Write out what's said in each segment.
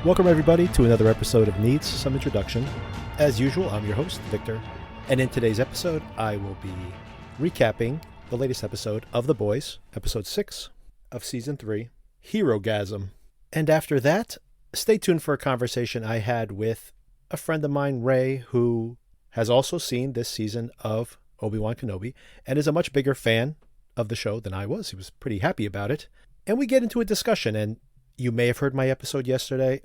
Welcome everybody to another episode of Needs Some Introduction. As usual, I'm your host, Victor, and in today's episode, I will be recapping the latest episode of The Boys, episode 6 of season 3, Herogasm. And after that, stay tuned for a conversation I had with a friend of mine, Ray, who has also seen this season of Obi Wan Kenobi and is a much bigger fan of the show than I was. He was pretty happy about it. And we get into a discussion, and you may have heard my episode yesterday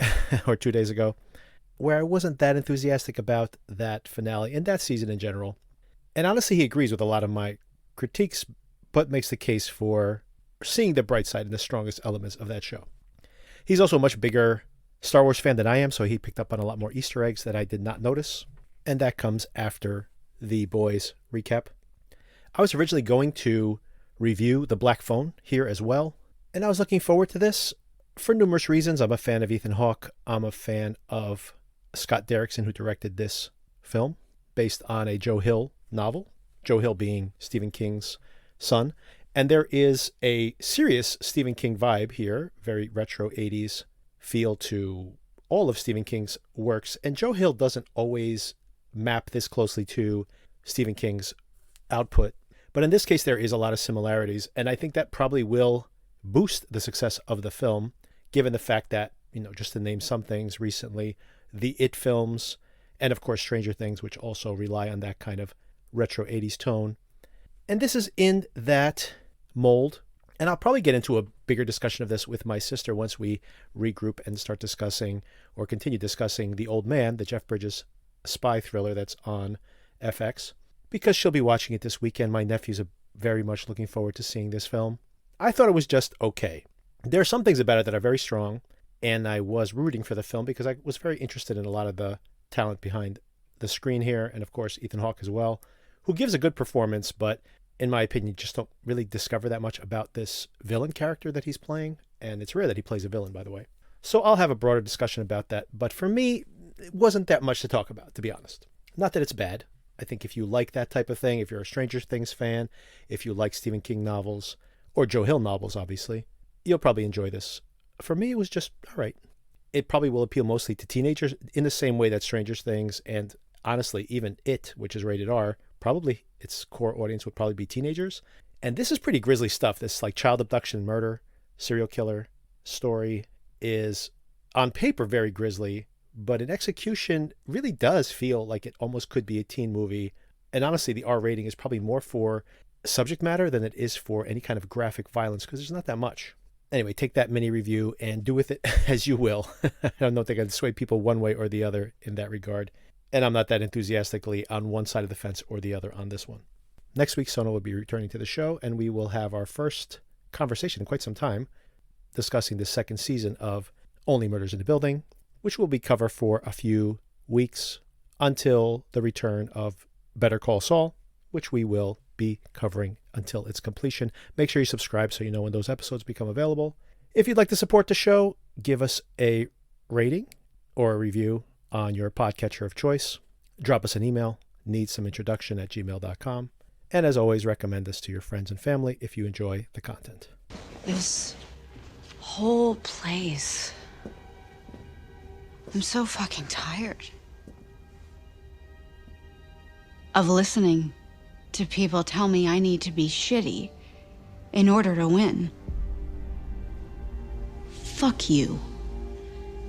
or 2 days ago where I wasn't that enthusiastic about that finale and that season in general. And honestly, he agrees with a lot of my critiques, but makes the case for seeing the bright side and the strongest elements of that show. He's also a much bigger Star Wars fan than I am, so he picked up on a lot more Easter eggs that I did not notice. And that comes after the Boys recap. I was originally going to review The Black Phone here as well, and I was looking forward to this for numerous reasons. I'm a fan of Ethan Hawke. I'm a fan of Scott Derrickson, who directed this film based on a Joe Hill novel, Joe Hill being Stephen King's son. And there is a serious Stephen King vibe here, very retro 80s feel to all of Stephen King's works. And Joe Hill doesn't always map this closely to Stephen King's output. But in this case, there is a lot of similarities. And I think that probably will boost the success of the film, given the fact that, just to name some things recently, the It films, and of course Stranger Things, which also rely on that kind of retro 80s tone. And this is in that mold. And I'll probably get into a bigger discussion of this with my sister once we regroup and start discussing or continue discussing The Old Man, the Jeff Bridges spy thriller that's on FX, because she'll be watching it this weekend. My nephews are very much looking forward to seeing this film. I thought it was just okay. There are some things about it that are very strong, and I was rooting for the film because I was very interested in a lot of the talent behind the screen here, and of course Ethan Hawke as well, who gives a good performance, but in my opinion, just don't really discover that much about this villain character that he's playing, and it's rare that he plays a villain, by the way. So I'll have a broader discussion about that, but for me, it wasn't that much to talk about, to be honest. Not that it's bad. I think if you like that type of thing, if you're a Stranger Things fan, if you like Stephen King novels, or Joe Hill novels, obviously, you'll probably enjoy this. For me, it was just all right. It probably will appeal mostly to teenagers in the same way that Stranger Things and honestly, even It, which is rated R, probably its core audience would probably be teenagers. And this is pretty grisly stuff. This like child abduction, murder, serial killer story is on paper very grisly, but in execution really does feel like it almost could be a teen movie. And honestly, the R rating is probably more for subject matter than it is for any kind of graphic violence, because there's not that much. Anyway, take that mini review and do with it as you will. I don't think I can sway people one way or the other in that regard. And I'm not that enthusiastically on one side of the fence or the other on this one. Next week, Sona will be returning to the show, and we will have our first conversation in quite some time discussing the second season of Only Murders in the Building, which will be covered for a few weeks until the return of Better Call Saul, which we will be covering until its completion. Make sure you subscribe so you know when those episodes become available. If you'd like to support the show, give us a rating or a review on your podcatcher of choice. Drop us an email, needsomeintroduction@gmail.com. And as always, recommend this to your friends and family if you enjoy the content. This whole place. I'm so fucking tired of listening to people tell me I need to be shitty in order to win. Fuck you.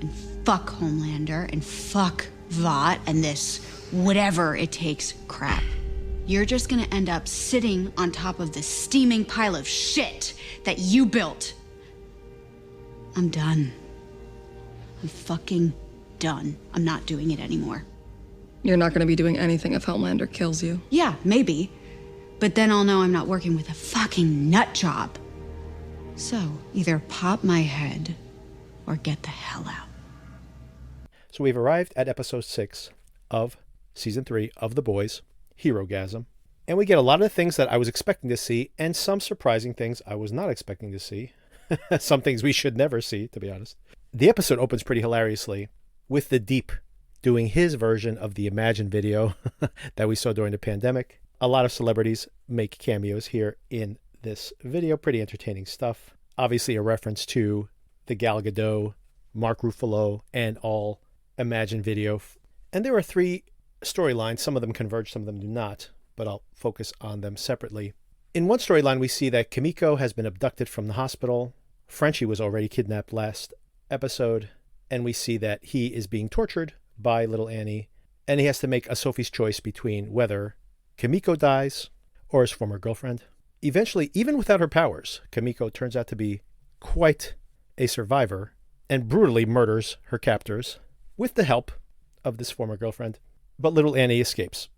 And fuck Homelander. And fuck Vought and this whatever it takes crap. You're just gonna end up sitting on top of this steaming pile of shit that you built. I'm done. I'm fucking done. I'm not doing it anymore. You're not gonna be doing anything if Homelander kills you. Yeah, maybe. But then I'll know I'm not working with a fucking nut job. So, either pop my head or get the hell out. So we've arrived at episode 6 of season 3 of The Boys, Herogasm. And we get a lot of things that I was expecting to see and some surprising things I was not expecting to see. Some things we should never see, to be honest. The episode opens pretty hilariously with the Deep doing his version of the Imagine video that we saw during the pandemic. A lot of celebrities make cameos here in this video. Pretty entertaining stuff. Obviously a reference to the Gal Gadot, Mark Ruffalo, and all Imagine video. And there are 3 storylines. Some of them converge, some of them do not, but I'll focus on them separately. In one storyline, we see that Kimiko has been abducted from the hospital. Frenchie was already kidnapped last episode, and we see that he is being tortured by little Annie, and he has to make a Sophie's choice between whether Kimiko dies or his former girlfriend. Eventually, even without her powers, Kimiko turns out to be quite a survivor and brutally murders her captors with the help of this former girlfriend. But little Annie escapes.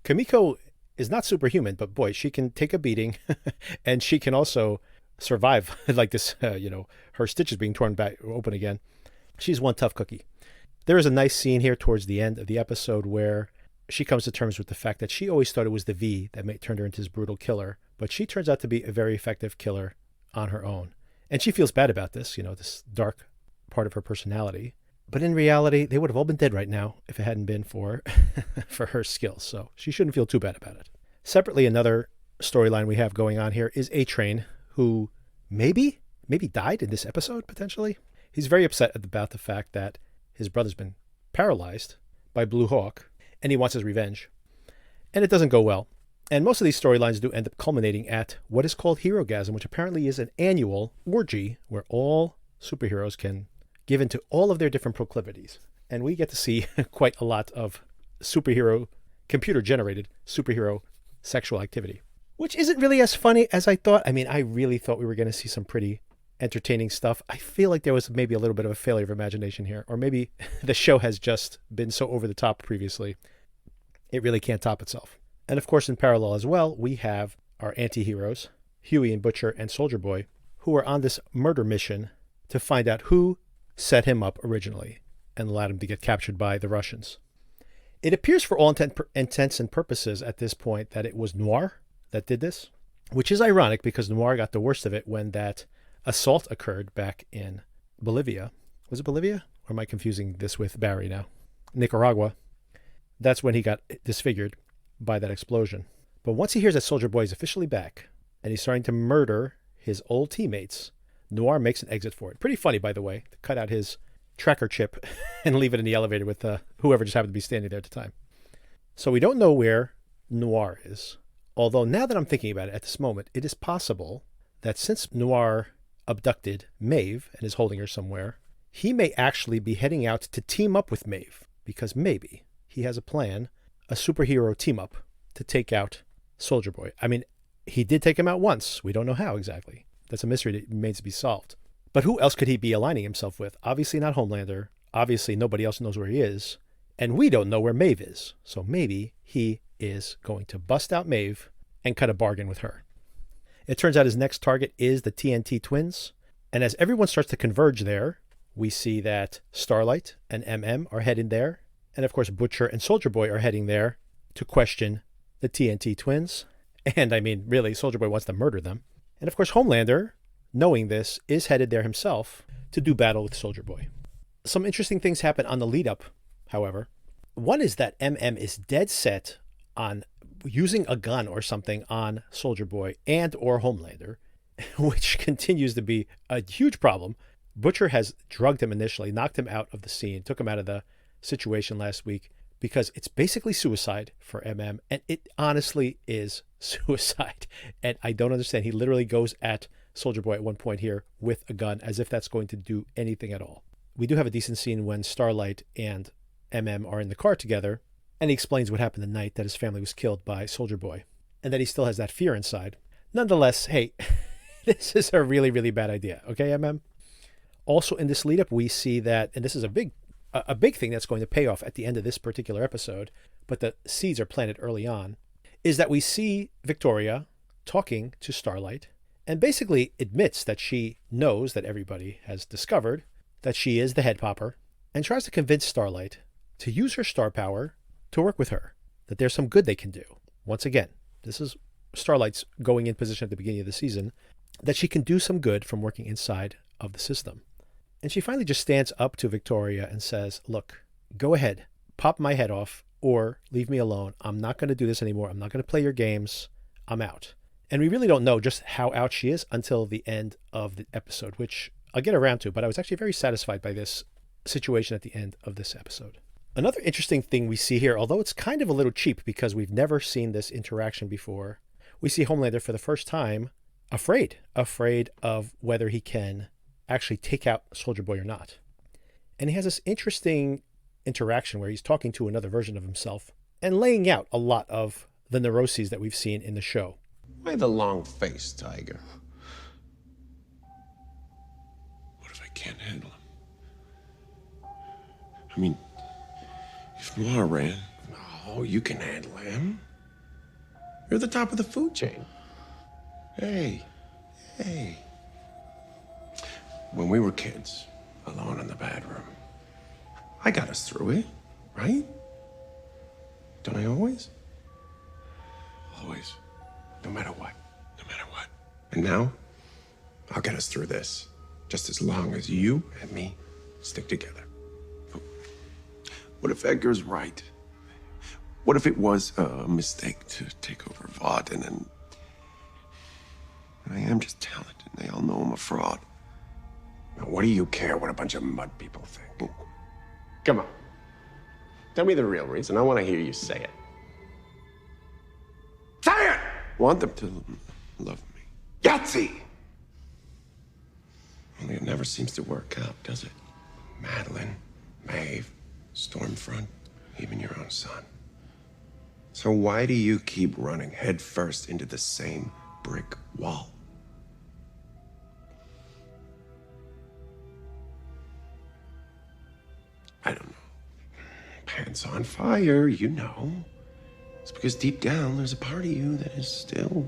Kimiko is not superhuman, but boy, she can take a beating and she can also survive like this, her stitches being torn back open again. She's one tough cookie. There is a nice scene here towards the end of the episode where she comes to terms with the fact that she always thought it was the V that turned her into this brutal killer, but she turns out to be a very effective killer on her own. And she feels bad about this, this dark part of her personality. But in reality, they would have all been dead right now if it hadn't been for her skills. So she shouldn't feel too bad about it. Separately, another storyline we have going on here is A-Train, who maybe died in this episode, potentially. He's very upset about the fact that his brother's been paralyzed by Blue Hawk, and he wants his revenge. And it doesn't go well. And most of these storylines do end up culminating at what is called Herogasm, which apparently is an annual orgy where all superheroes can give into all of their different proclivities. And we get to see quite a lot of computer-generated superhero sexual activity, which isn't really as funny as I thought. I mean, I really thought we were going to see some pretty entertaining stuff. I feel like there was maybe a little bit of a failure of imagination here, or maybe the show has just been so over the top previously, it really can't top itself. And of course, in parallel as well, we have our anti-heroes, Huey and Butcher and Soldier Boy, who are on this murder mission to find out who set him up originally and allowed him to get captured by the Russians. It appears for all intents and purposes at this point that it was Noir that did this, which is ironic because Noir got the worst of it when that assault occurred back in Bolivia. Was it Bolivia? Or am I confusing this with Barry now? Nicaragua. That's when he got disfigured by that explosion. But once he hears that Soldier Boy is officially back and he's starting to murder his old teammates, Noir makes an exit for it. Pretty funny, by the way, to cut out his tracker chip and leave it in the elevator with whoever just happened to be standing there at the time. So we don't know where Noir is. Although now that I'm thinking about it at this moment, it is possible that since Noir abducted Maeve and is holding her somewhere, he may actually be heading out to team up with Maeve, because maybe he has a plan, a superhero team up to take out Soldier Boy. I mean, he did take him out once. We don't know how exactly. That's a mystery that remains to be solved. But who else could he be aligning himself with? Obviously not Homelander. Obviously nobody else knows where he is. And we don't know where Maeve is. So maybe he is going to bust out Maeve and cut a bargain with her. It turns out his next target is the Tnt Twins. And as everyone starts to converge there, we see that Starlight and MM are heading there. And of course, Butcher and Soldier Boy are heading there to question the Tnt Twins. And I mean, really, Soldier Boy wants to murder them. And of course, Homelander, knowing this, is headed there himself to do battle with Soldier Boy. Some interesting things happen on the lead up, however. One is that MM is dead set on using a gun or something on Soldier Boy and or Homelander, which continues to be a huge problem. Butcher has drugged him initially, knocked him out of the scene, took him out of the situation last week, because it's basically suicide for MM, and it honestly is suicide. And I don't understand. He literally goes at Soldier Boy at one point here with a gun, as if that's going to do anything at all. We do have a decent scene when Starlight and MM are in the car together, and he explains what happened the night that his family was killed by Soldier Boy, and that he still has that fear inside. Nonetheless, hey, this is a really, really bad idea. Okay, MM? Also in this lead up, we see that, and this is a big thing that's going to pay off at the end of this particular episode, but the seeds are planted early on, is that we see Victoria talking to Starlight and basically admits that she knows that everybody has discovered that she is the head popper, and tries to convince Starlight to use her star power to work with her, that there's some good they can do. Once again, this is Starlight's going in position at the beginning of the season, that she can do some good from working inside of the system. And she finally just stands up to Victoria and says, look, go ahead, pop my head off, or leave me alone. I'm not going to do this anymore. I'm not going to play your games. I'm out. And we really don't know just how out she is until the end of the episode, which I'll get around to, but I was actually very satisfied by this situation at the end of this episode. Another interesting thing we see here, although it's kind of a little cheap because we've never seen this interaction before, we see Homelander for the first time afraid of whether he can actually take out Soldier Boy or not. And he has this interesting interaction where he's talking to another version of himself and laying out a lot of the neuroses that we've seen in the show. Why the long face, Tiger? What if I can't handle him? I mean, if Noir ran, oh, you can handle him. You're at the top of the food chain. Hey. When we were kids, alone in the bedroom, I got us through it, right? Don't I always? Always. No matter what. And now, I'll get us through this, just as long as you and me stick together. What if Edgar's right? What if it was a mistake to take over Vought and then I am just talented and they all know I'm a fraud? Now, what do you care what a bunch of mud people think? Come on. Tell me the real reason. I want to hear you say it. Say it! Want them to love me. Yahtzee! Only it never seems to work out, does it? Madeline, Maeve, Stormfront, even your own son. So why do you keep running headfirst into the same brick wall? I don't know. Pants on fire, you know. It's because deep down there's a part of you that is still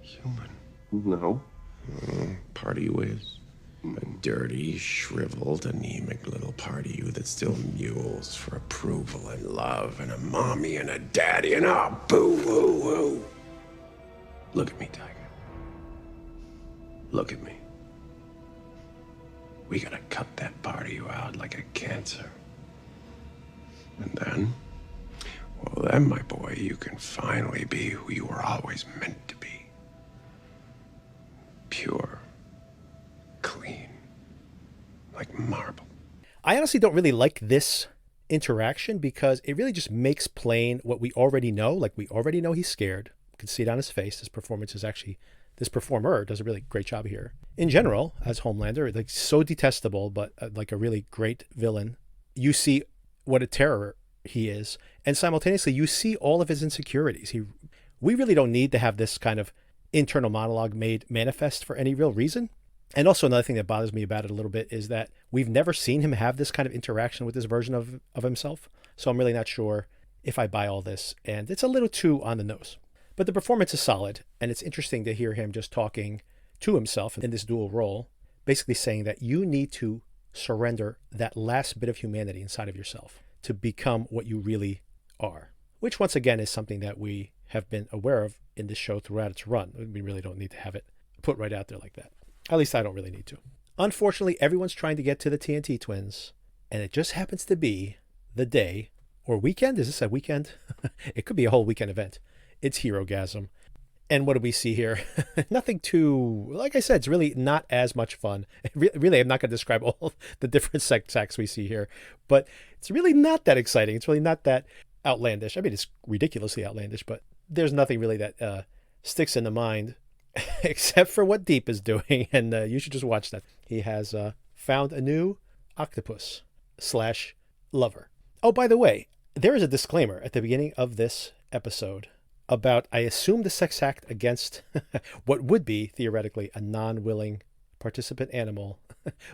human. No. Part of you is. A dirty, shriveled, anemic little part of you that still mules for approval and love and a mommy and a daddy and a boo-hoo-hoo. Look at me, Tiger. Look at me. We gotta cut that part of you out like a cancer. And then, well then, my boy, you can finally be who you were always meant to be. Pure. Clean. Like marble. I honestly don't really like this interaction because it really just makes plain what we already know. Like, we already know he's scared. You can see it on his face. This performer does a really great job here. In general, as Homelander, like, so detestable, but like a really great villain. You see what a terror he is. And simultaneously, you see all of his insecurities. We really don't need to have this kind of internal monologue made manifest for any real reason. And also another thing that bothers me about it a little bit is that we've never seen him have this kind of interaction with this version of himself. So I'm really not sure if I buy all this. And it's a little too on the nose. But the performance is solid. And it's interesting to hear him just talking to himself in this dual role, basically saying that you need to surrender that last bit of humanity inside of yourself to become what you really are. Which, once again, is something that we have been aware of in this show throughout its run. We really don't need to have it put right out there like that. At least I don't really need to. Unfortunately, everyone's trying to get to the Tnt Twins, and it just happens to be the day or weekend. Is this a weekend? It could be a whole weekend event. It's Herogasm. And what do we see here? Nothing too, like I said, it's really not as much fun. Really, I'm not going to describe all the different sex acts we see here, but it's really not that exciting. It's really not that outlandish. I mean, it's ridiculously outlandish, but there's nothing really that sticks in the mind except for what Deep is doing. And you should just watch that. He has found a new octopus / lover. Oh, by the way, there is a disclaimer at the beginning of this episode about, I assume, the sex act against what would be theoretically a non-willing participant animal,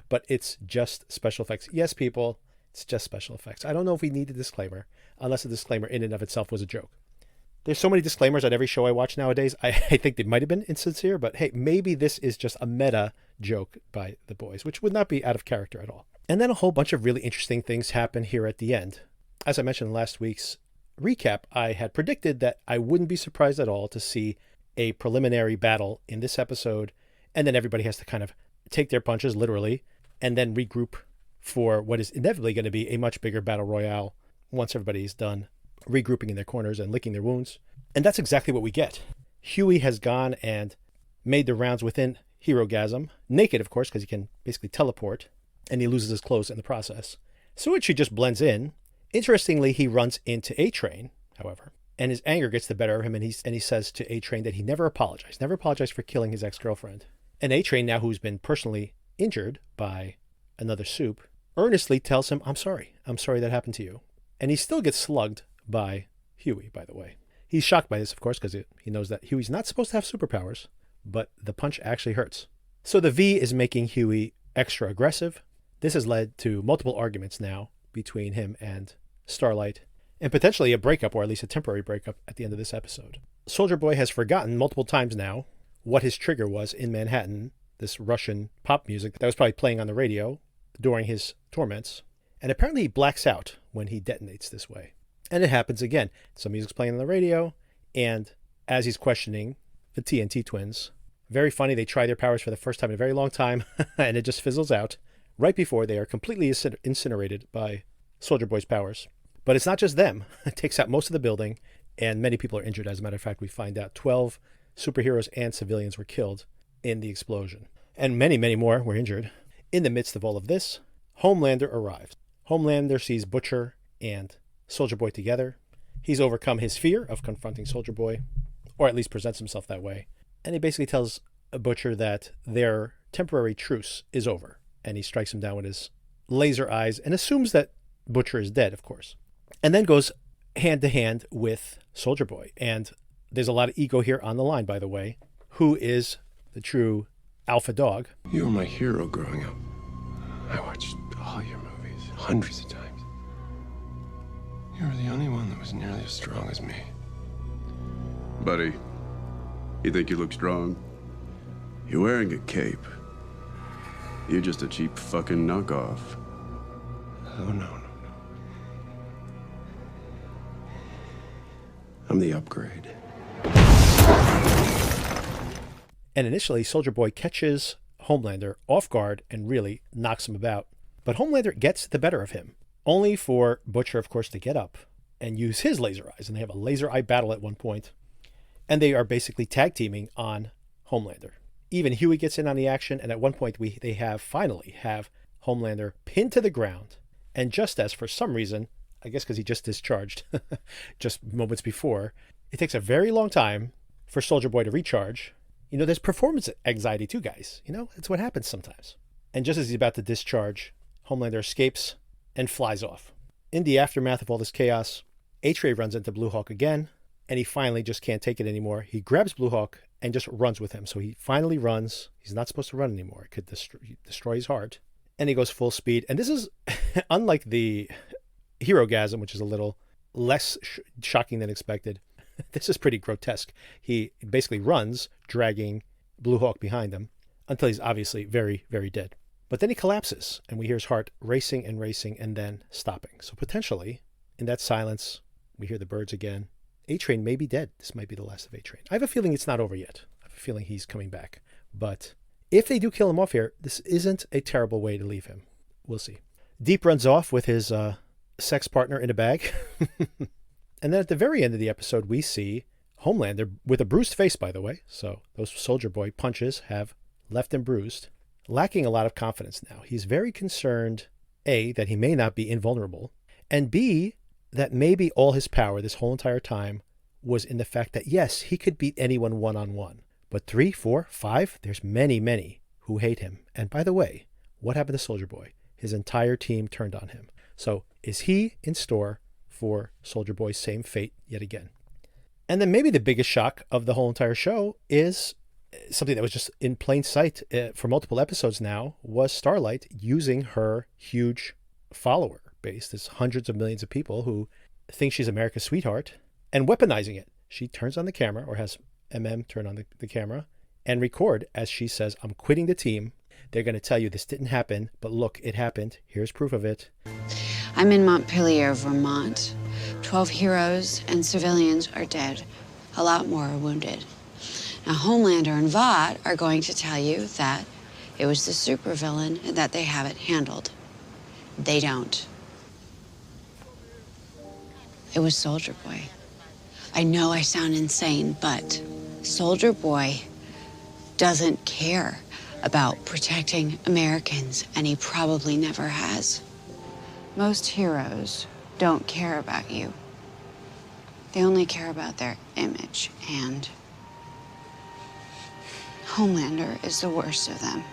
but it's just special effects. Yes, people, it's just special effects. I don't know if we need a disclaimer, unless the disclaimer in and of itself was a joke. There's so many disclaimers on every show I watch nowadays. I think they might have been insincere, but hey, maybe this is just a meta joke by the boys, which would not be out of character at all. And then a whole bunch of really interesting things happen here at the end. As I mentioned in last week's recap, I had predicted that I wouldn't be surprised at all to see a preliminary battle in this episode, and then everybody has to kind of take their punches literally and then regroup for what is inevitably going to be a much bigger battle royale once everybody's done regrouping in their corners and licking their wounds. And that's exactly what we get. Huey has gone and made the rounds within Herogasm, naked, of course, because he can basically teleport, and he loses his clothes in the process. Suichi just blends in. Interestingly, he runs into A-Train, however, and his anger gets the better of him, and he says to A-Train that he never apologized for killing his ex-girlfriend. And A-Train, now who's been personally injured by another soup, earnestly tells him, I'm sorry that happened to you. And he still gets slugged by Huey, by the way. He's shocked by this, of course, because he knows that Huey's not supposed to have superpowers, but the punch actually hurts. So the V is making Huey extra aggressive. This has led to multiple arguments now between him and Starlight, and potentially a breakup, or at least a temporary breakup, at the end of this episode. Soldier Boy has forgotten multiple times now what his trigger was in Manhattan, this Russian pop music that was probably playing on the radio during his torments, and apparently he blacks out when he detonates this way. And it happens again. Some music's playing on the radio, and as he's questioning the Tnt Twins, very funny, they try their powers for the first time in a very long time, and it just fizzles out right before they are completely incinerated by Soldier Boy's powers. But it's not just them. It takes out most of the building, and many people are injured. As a matter of fact, we find out 12 superheroes and civilians were killed in the explosion, and many, many more were injured. In the midst of all of this, Homelander arrives. Homelander sees Butcher and Soldier Boy together. He's overcome his fear of confronting Soldier Boy, or at least presents himself that way. And he basically tells Butcher that their temporary truce is over. And he strikes him down with his laser eyes and assumes that Butcher is dead, of course. And then goes hand to hand with Soldier Boy. And there's a lot of ego here on the line, by the way. Who is the true alpha dog? You were my hero growing up. I watched all your movies hundreds of times. You were the only one that was nearly as strong as me. Buddy, you think you look strong? You're wearing a cape. You're just a cheap fucking knockoff. Oh, no. I'm the upgrade. And initially, Soldier Boy catches Homelander off guard and really knocks him about. But Homelander gets the better of him, only for Butcher, of course, to get up and use his laser eyes. And they have a laser eye battle at one point. And they are basically tag teaming on Homelander. Even Huey gets in on the action, and at one point they finally have Homelander pinned to the ground. And just as, for some reason, I guess because he just discharged just moments before, it takes a very long time for Soldier Boy to recharge. You know, there's performance anxiety too, guys. You know, it's what happens sometimes. And just as he's about to discharge, Homelander escapes and flies off. In the aftermath of all this chaos, A-Tray runs into Blue Hawk again, and he finally just can't take it anymore. He grabs Blue Hawk and just runs with him. So he finally runs. He's not supposed to run anymore. It could destroy his heart. And he goes full speed. And this is, unlike the Herogasm, which is a little less shocking than expected, this is pretty grotesque. He basically runs, dragging Blue Hawk behind him, until he's obviously very, very dead. But then he collapses, and we hear his heart racing and racing and then stopping. So potentially, in that silence, we hear the birds again. A-Train may be dead. This might be the last of A-Train. I have a feeling it's not over yet. I have a feeling he's coming back. But if they do kill him off here, this isn't a terrible way to leave him. We'll see. Deep runs off with his sex partner in a bag. And then at the very end of the episode, we see Homelander with a bruised face, by the way. So those Soldier Boy punches have left him bruised, lacking a lot of confidence now. He's very concerned, A, that he may not be invulnerable, and B, that maybe all his power this whole entire time was in the fact that, yes, he could beat anyone one-on-one. But 3, 4, 5, there's many, many who hate him. And by the way, what happened to Soldier Boy? His entire team turned on him. So is he in store for Soldier Boy's same fate yet again? And then maybe the biggest shock of the whole entire show is something that was just in plain sight for multiple episodes now, was Starlight using her huge follower base. There's hundreds of millions of people who think she's America's sweetheart, and weaponizing it. She turns on the camera, or has turn on the camera, and record as she says, I'm quitting the team. They're going to tell you this didn't happen, but look, it happened. Here's proof of it. I'm in Montpelier, Vermont. 12 heroes and civilians are dead. A lot more are wounded. Now, Homelander and Vought are going to tell you that it was the supervillain and that they have it handled. They don't. It was Soldier Boy. I know I sound insane, but Soldier Boy doesn't care about protecting Americans, and he probably never has. Most heroes don't care about you. They only care about their image, and Homelander is the worst of them.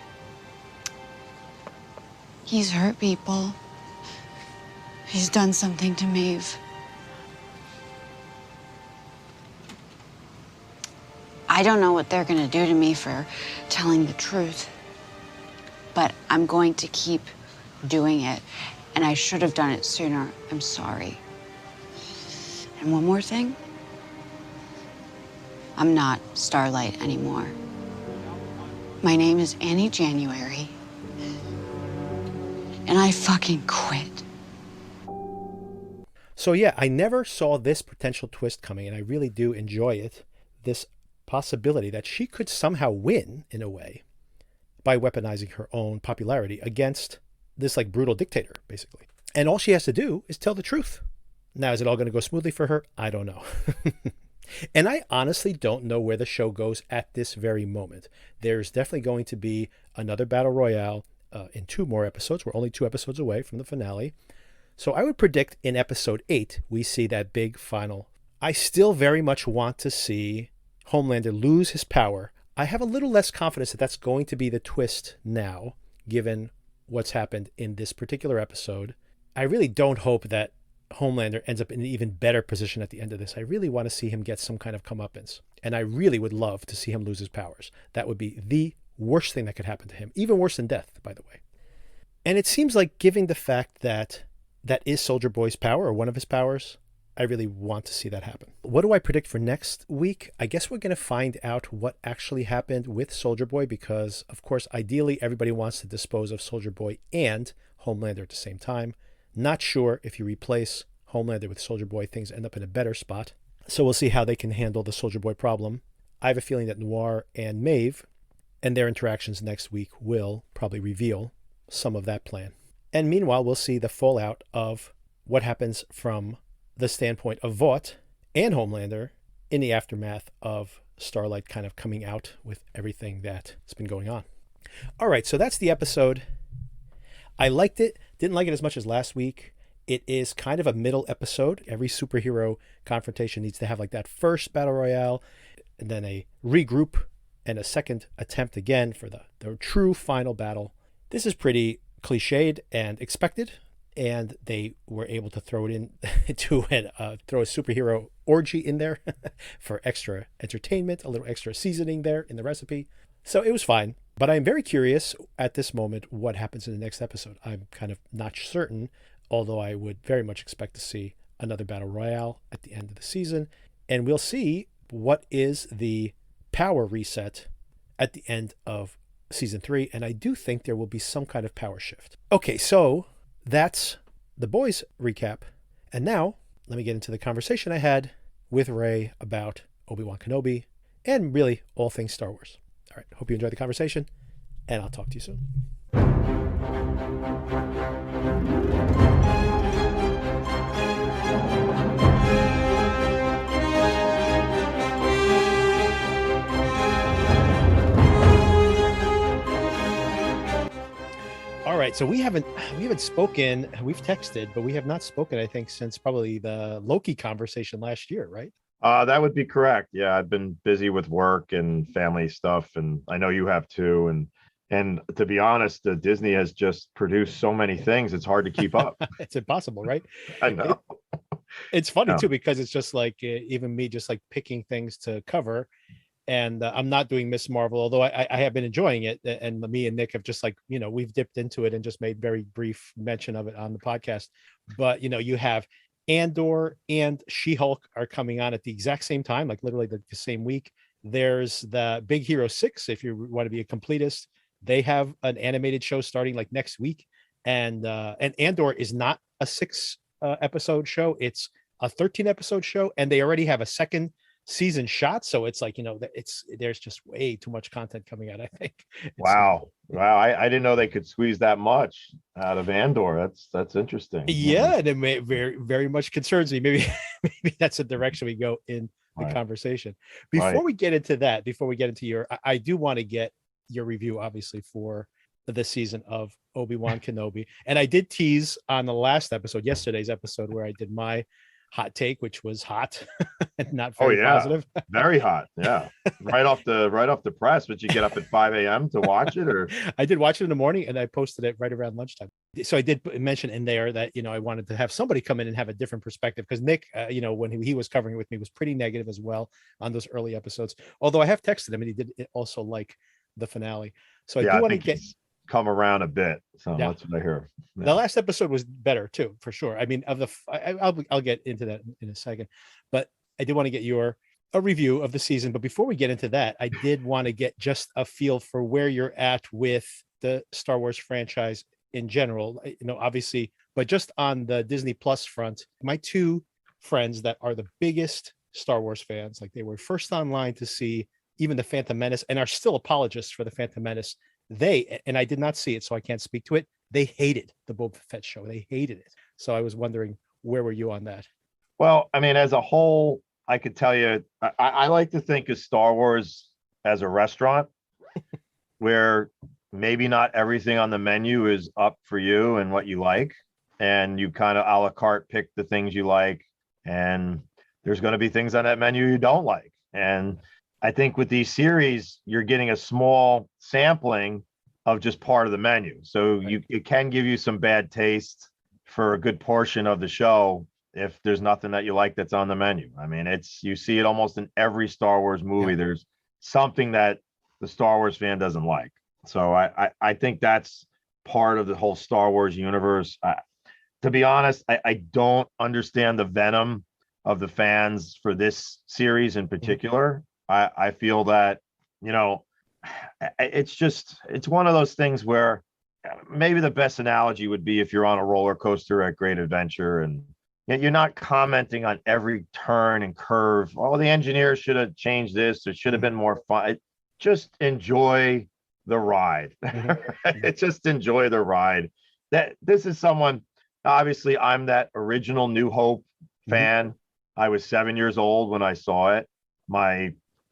He's hurt people. He's done something to Maeve. I don't know what they're gonna do to me for telling the truth, but I'm going to keep doing it, and I should have done it sooner. I'm sorry. And one more thing. I'm not Starlight anymore. My name is Annie January, and I fucking quit. So yeah, I never saw this potential twist coming, and I really do enjoy it. This possibility that she could somehow win, in a way, by weaponizing her own popularity against this like brutal dictator, basically. And all she has to do is tell the truth. Now, is it all going to go smoothly for her? I don't know. And I honestly don't know where the show goes at this very moment. There's definitely going to be another battle royale in 2 more episodes. We're only 2 episodes away from the finale. So I would predict in episode 8, we see that big final. I still very much want to see Homelander lose his power. I have a little less confidence that that's going to be the twist now, given what's happened in this particular episode. I really don't hope that Homelander ends up in an even better position at the end of this. I really want to see him get some kind of comeuppance. And I really would love to see him lose his powers. That would be the worst thing that could happen to him. Even worse than death, by the way. And it seems like, given the fact that that is Soldier Boy's power, or one of his powers, I really want to see that happen. What do I predict for next week? I guess we're going to find out what actually happened with Soldier Boy, because, of course, ideally everybody wants to dispose of Soldier Boy and Homelander at the same time. Not sure if you replace Homelander with Soldier Boy, things end up in a better spot. So we'll see how they can handle the Soldier Boy problem. I have a feeling that Noir and Maeve and their interactions next week will probably reveal some of that plan. And meanwhile, we'll see the fallout of what happens from the standpoint of Vought and Homelander in the aftermath of Starlight kind of coming out with everything that's been going on. All right, so that's the episode. I liked it. Didn't like it as much as last week. It is kind of a middle episode. Every superhero confrontation needs to have like that first battle royale, and then a regroup and a second attempt again for the true final battle. This is pretty cliched and expected, and they were able to throw it in to throw a superhero orgy in there for extra entertainment, a little extra seasoning there in the recipe. So it was fine, but I'm very curious at this moment what happens in the next episode. I'm kind of not certain, although I would very much expect to see another battle royale at the end of the season, and we'll see what is the power reset at the end of season 3, and I do think there will be some kind of power shift. Okay, so that's the Boys recap, and now let me get into the conversation I had with Ray about Obi Wan Kenobi and really all things Star Wars. All right, hope you enjoyed the conversation, and I'll talk to you soon. All right, so we haven't spoken. We've texted, but we have not spoken, I think, since probably the Loki conversation last year, right? That would be correct. Yeah, I've been busy with work and family stuff, and I know you have too. And to be honest, Disney has just produced so many things; it's hard to keep up. It's impossible, right? I know. It's funny too, because it's just like even me, just like picking things to cover. And I'm not doing Miss Marvel, although I have been enjoying it. And me and Nick have just like, we've dipped into it and just made very brief mention of it on the podcast. But, you have Andor and She-Hulk are coming on at the exact same time, like literally the same week. There's the Big Hero 6, if you want to be a completist. They have an animated show starting like next week. And Andor is not a 6 episode show. It's a 13 episode show. And they already have a second season shot. So it's like, there's just way too much content coming out, I think. Wow. I didn't know they could squeeze that much out of Andor. That's interesting. Yeah, and it very, very much concerns me. Maybe that's the direction we go in the Right. conversation. Before we get into that, before we get into your, I do want to get your review, obviously, for this season of Obi Wan Kenobi. And I did tease on the last episode, yesterday's episode, where I did my hot take, which was hot and not very positive. Very hot. Yeah. right off the press. But you get up at 5 a.m. to watch it, or I did watch it in the morning and I posted it right around lunchtime. So I did mention in there that, I wanted to have somebody come in and have a different perspective, because Nick, when he was covering it with me, was pretty negative as well on those early episodes. Although I have texted him and he did also like the finale. So I do want to get come around a bit. So that's what I hear. Yeah. The last episode was better too, for sure. I mean, I'll get into that in a second, but I did want to get a review of the season. But before we get into that, I did want to get just a feel for where you're at with the Star Wars franchise in general, obviously, but just on the Disney Plus front. My two friends that are the biggest Star Wars fans, like they were first online to see even the Phantom Menace and are still apologists for the Phantom Menace. And I did not see it, so I can't speak to it. They hated the Boba Fett show. They hated it. So I was wondering, where were you on that? Well, I mean, as a whole, I could tell you, I like to think of Star Wars as a restaurant where maybe not everything on the menu is up for you and what you like. And you kind of a la carte pick the things you like. And there's going to be things on that menu you don't like. And I think with these series, you're getting a small sampling of just part of the menu. So it can give you some bad taste for a good portion of the show if there's nothing that you like that's on the menu. I mean, you see it almost in every Star Wars movie. Yeah. There's something that the Star Wars fan doesn't like. So I think that's part of the whole Star Wars universe. To be honest, I don't understand the venom of the fans for this series in particular. I feel that, it's one of those things where maybe the best analogy would be if you're on a roller coaster at Great Adventure and you're not commenting on every turn and curve. Oh, the engineers should have changed this. It should have been more fun. Just enjoy the ride. Just enjoy the ride. This is someone, obviously, I'm that original New Hope fan. I was 7 years old when I saw it.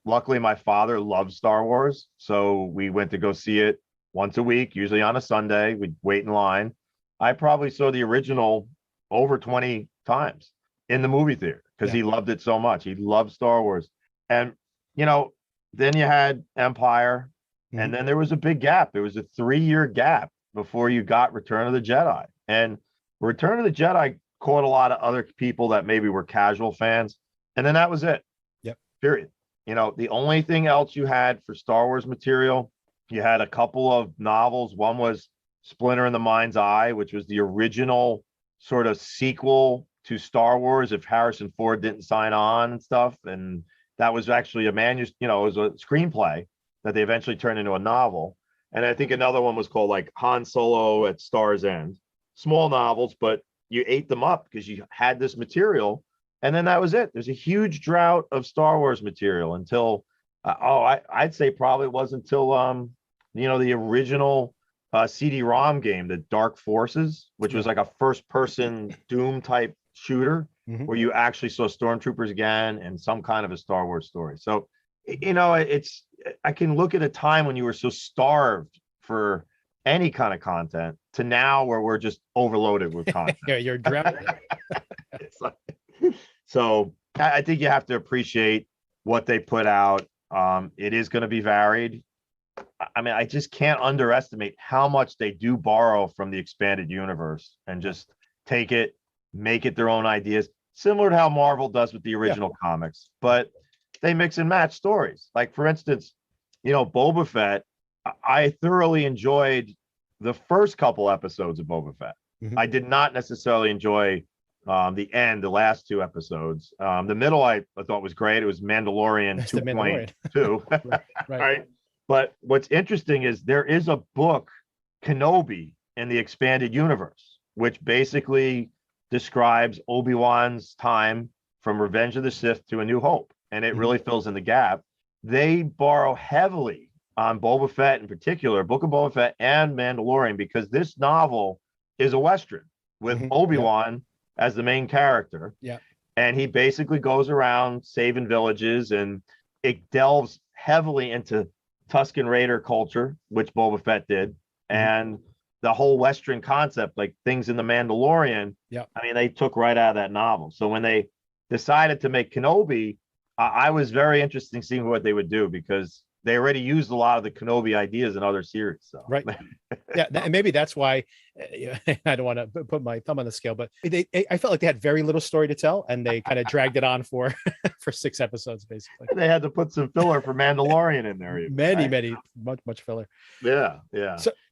Luckily, my father loved Star Wars, so we went to go see it once a week, usually on a Sunday. We'd wait in line. I probably saw the original over 20 times in the movie theater because he loved it so much. He loved Star Wars. And, then you had Empire, and then there was a big gap. There was a 3-year gap before you got Return of the Jedi. And Return of the Jedi caught a lot of other people that maybe were casual fans. And then that was it. Yep. Period. The only thing else you had for Star Wars material, you had a couple of novels. One was Splinter in the Mind's Eye, which was the original sort of sequel to Star Wars if Harrison Ford didn't sign on and stuff. And that was actually a it was a screenplay that they eventually turned into a novel. And I think another one was called like Han Solo at Star's End. Small novels, but you ate them up because you had this material. And then that was it. There's a huge drought of Star Wars material until, I'd say probably it wasn't until, the original CD-ROM game, the Dark Forces, which was like a first-person Doom type shooter where you actually saw stormtroopers again and some kind of a Star Wars story. So, I can look at a time when you were so starved for any kind of content to now where we're just overloaded with content. You're drowning. So I think you have to appreciate what they put out. It is going to be varied. I mean, I just can't underestimate how much they do borrow from the expanded universe and just take it, make it their own ideas, similar to how Marvel does with the original comics. But they mix and match stories. Like, for instance, Boba Fett, I thoroughly enjoyed the first couple episodes of Boba Fett. I did not necessarily enjoy the last 2 episodes. The middle I thought was great. It was Mandalorian 2.2. Right. But what's interesting is there is a book, Kenobi, in the expanded universe, which basically describes Obi Wan's time from Revenge of the Sith to A New Hope. and it really fills in the gap. They borrow heavily on Boba Fett in particular, Book of Boba Fett and Mandalorian, because this novel is a Western with Obi-Wan as the main character. Yeah. And he basically goes around saving villages, and it delves heavily into Tusken Raider culture, which Boba Fett did, and the whole Western concept, like things in the Mandalorian. Yeah. I mean, they took right out of that novel. So when they decided to make Kenobi, I was very interested in seeing what they would do, because they already used a lot of the Kenobi ideas in other series. So right. Yeah, and maybe that's why I don't want to put my thumb on the scale, but I felt like they had very little story to tell, and they kind of dragged it on for 6 episodes basically. They had to put some filler for Mandalorian in there. Many much filler. Yeah.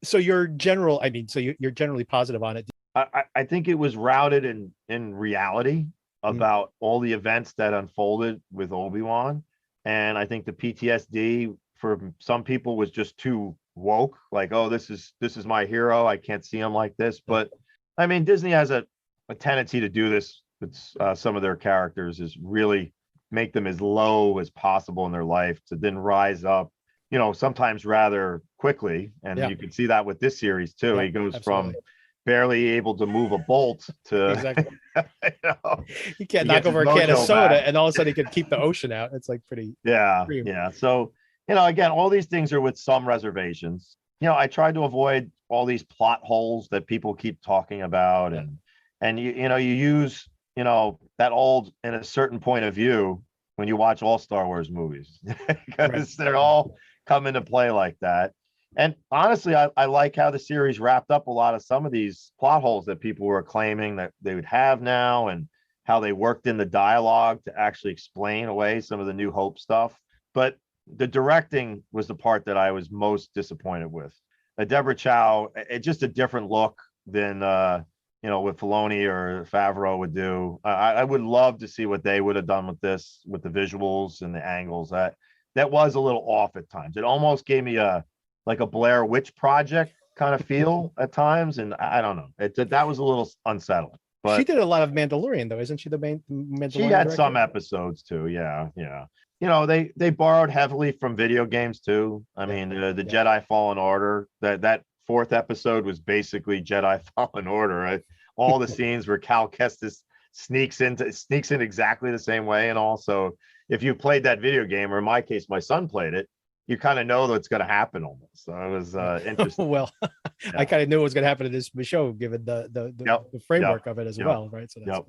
So you're you're generally positive on it. I think it was routed in reality about all the events that unfolded with Obi-Wan. And I think the PTSD for some people was just too woke, like, oh, this is my hero, I can't see him like this. But I mean, Disney has a tendency to do this with some of their characters, is really make them as low as possible in their life to then rise up, sometimes rather quickly. And you can see that with this series too. He goes from barely able to move a bolt to exactly. He can't knock over a can of soda and all of a sudden he could keep the ocean out. It's like pretty yeah. So again, all these things are with some reservations. I tried to avoid all these plot holes that people keep talking about, and you use that old, in a certain point of view, when you watch all Star Wars movies, because they're all come into play like that. And honestly, I like how the series wrapped up a lot of some of these plot holes that people were claiming that they would have now, and how they worked in the dialogue to actually explain away some of the New Hope stuff. But the directing was the part that I was most disappointed with. Deborah Chow, just a different look than what Filoni or Favreau would do. I would love to see what they would have done with this, with the visuals and the angles. That was a little off at times. It almost gave me a Blair Witch Project kind of feel at times, and I don't know. That was a little unsettling. But she did a lot of Mandalorian, though, isn't she? The main Mandalorian. She had some episodes too. Yeah. They borrowed heavily from video games too. I mean, the Jedi Fallen Order. That 4th episode was basically Jedi Fallen Order. Right? All the scenes where Cal Kestis sneaks in exactly the same way, and also if you played that video game, or in my case, my son played it, you kind of know that's going to happen almost. So it was interesting. Well, I kind of knew it was going to happen in this show, given the framework of it as well, right? So that's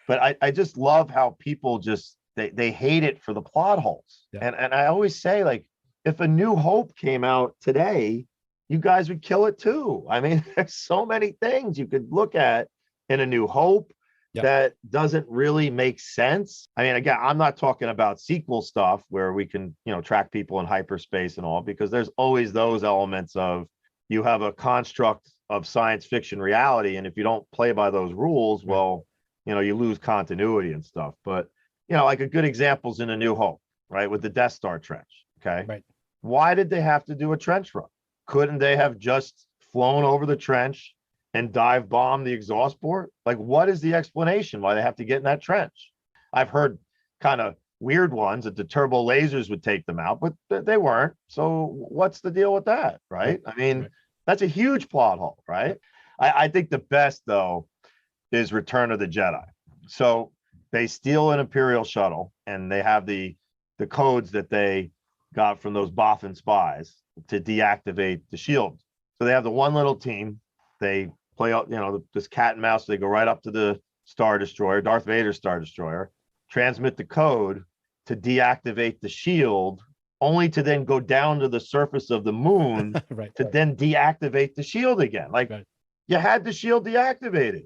But I just love how people just they hate it for the plot holes. And I always say, like, if A New Hope came out today, you guys would kill it too. I mean, there's so many things you could look at in A New Hope that doesn't really make sense. I mean, again, I'm not talking about sequel stuff where we can, track people in hyperspace and all, because there's always those elements of, you have a construct of science fiction reality, and if you don't play by those rules, well, you lose continuity and stuff. But, like a good example is in A New Hope, right? With the Death Star trench. Okay. Right. Why did they have to do a trench run? Couldn't they have just flown over the trench and dive bomb the exhaust port? Like, what is the explanation why they have to get in that trench? I've heard kind of weird ones that the turbo lasers would take them out, but they weren't. So what's the deal with that, right? I mean, that's a huge plot hole, right? I think the best, though, is Return of the Jedi. So they steal an Imperial shuttle, and they have the codes that they got from those Bothan spies to deactivate the shield. So they have the one little team. They play out, this cat and mouse. They go right up to the Star Destroyer, Darth Vader's Star Destroyer, transmit the code to deactivate the shield, only to then go down to the surface of the moon then deactivate the shield again. Like, you had the shield deactivated.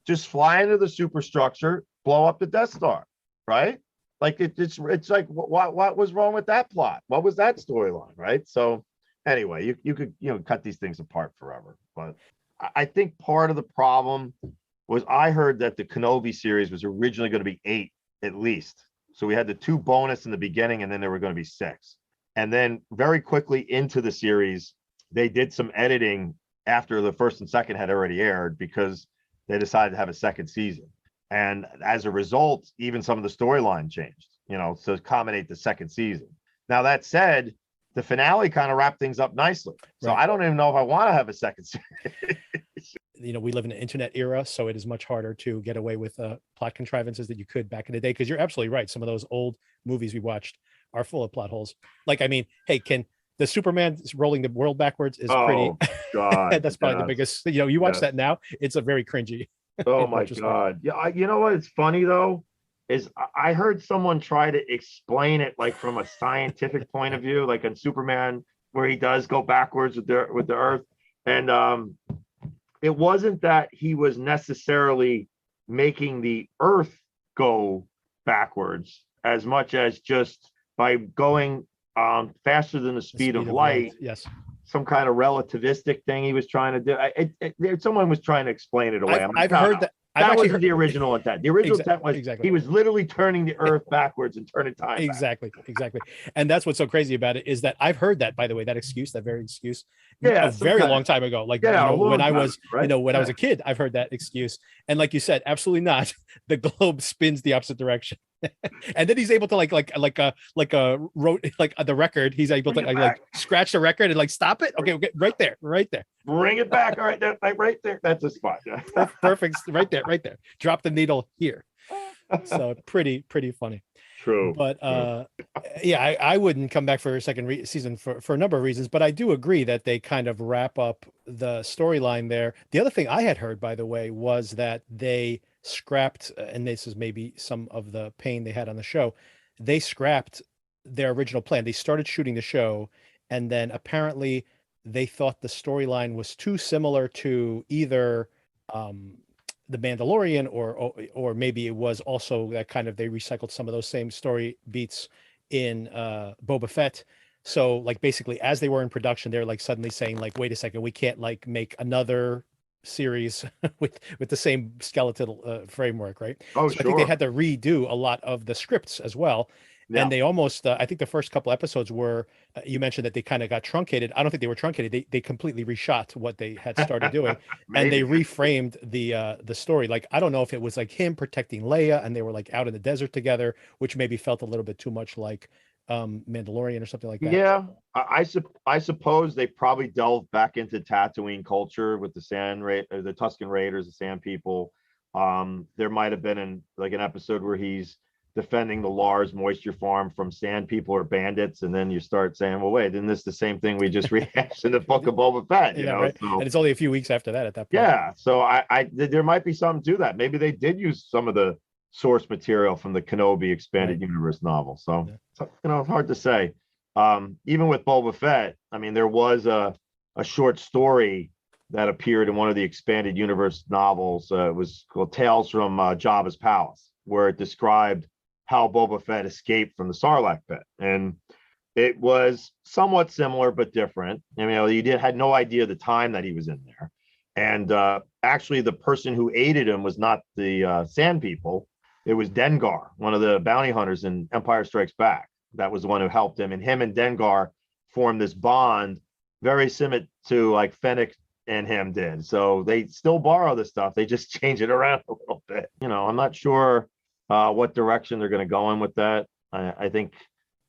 Just fly into the superstructure, blow up the Death Star, right? Like, it's like, what was wrong with that plot? What was that storyline, right? So anyway, you could cut these things apart forever. But I think part of the problem was, I heard that the Kenobi series was originally going to be 8 at least. So we had the 2 bonus in the beginning, and then there were going to be 6. And then very quickly into the series, they did some editing after the 1st and 2nd had already aired, because they decided to have a 2nd season. And as a result, even some of the storyline changed. to accommodate the second season. Now, that said, the finale kind of wrapped things up nicely. So Right. I don't even know if I want to have a second series. We live in an internet era, so it is much harder to get away with plot contrivances that you could back in the day. Because you're absolutely right. Some of those old movies we watched are full of plot holes. Like, I mean, hey, can the Superman rolling the world backwards is pretty. God, That's probably the biggest. You watch that now, it's a very cringy. Oh my God. Yeah. You know what? It's funny though, is I heard someone try to explain it like from a scientific point of view, like in Superman, where he does go backwards with the Earth. And it wasn't that he was necessarily making the Earth go backwards as much as just by going faster than the speed of light. Yes. Some kind of relativistic thing he was trying to do. Someone was trying to explain it away. I've heard that. That wasn't the original intent. The original intent was exactly. He was literally turning the Earth backwards and turning time exactly. And that's what's so crazy about it is that I've heard that, by the way, that very excuse, a very long time ago. Like when I was, right? when I was a kid, I've heard that excuse. And like you said, absolutely not. The globe spins the opposite direction. And then he's able to like the record. He's able to like scratch the record and like stop it. Okay, right there. Bring it back. All right, right there. That's a spot. Perfect. Right there. Drop the needle here. So pretty funny. True. But I wouldn't come back for a second season for a number of reasons. But I do agree that they kind of wrap up the storyline there. The other thing I had heard, by the way, was that they scrapped, and this is maybe some of the pain they had on the show, they scrapped their original plan. They started shooting the show, and then apparently they thought the storyline was too similar to either the Mandalorian or maybe it was also that kind of, they recycled some of those same story beats in Boba Fett. So like basically as they were in production, they're like suddenly saying like, wait a second, we can't like make another series with the same skeletal framework, right? Oh, so I think they had to redo a lot of the scripts as well. Yeah. And they almost, I think the first couple episodes were, you mentioned that they kind of got truncated. I don't think they were truncated. They completely reshot what they had started doing, and they reframed the story. Like, I don't know if it was like him protecting Leia, and they were like out in the desert together, which maybe felt a little bit too much like Mandalorian or something like that. Yeah, I suppose they probably delved back into Tatooine culture with the Tusken Raiders, the Sand People. There might have been an episode where he's defending the Lars moisture farm from Sand People or bandits, and then you start saying, well, wait, isn't this the same thing we just rehashed in the book of Boba Fett? You know, right. So, and it's only a few weeks after that at that point. Yeah, so I there might be something to that. Maybe they did use some of the source material from the Kenobi expanded universe novel. So, it's hard to say. Even with Boba Fett, I mean, there was a short story that appeared in one of the expanded universe novels. It was called Tales from Jabba's Palace, where it described how Boba Fett escaped from the Sarlacc pit. And it was somewhat similar, but different. I mean, you had no idea the time that he was in there. And actually, the person who aided him was not the Sand People. It was Dengar, one of the bounty hunters in Empire Strikes Back. That was the one who helped him. And him and Dengar formed this bond very similar to like Fennec and him did. So they still borrow the stuff. They just change it around a little bit. I'm not sure what direction they're going to go in with that. I think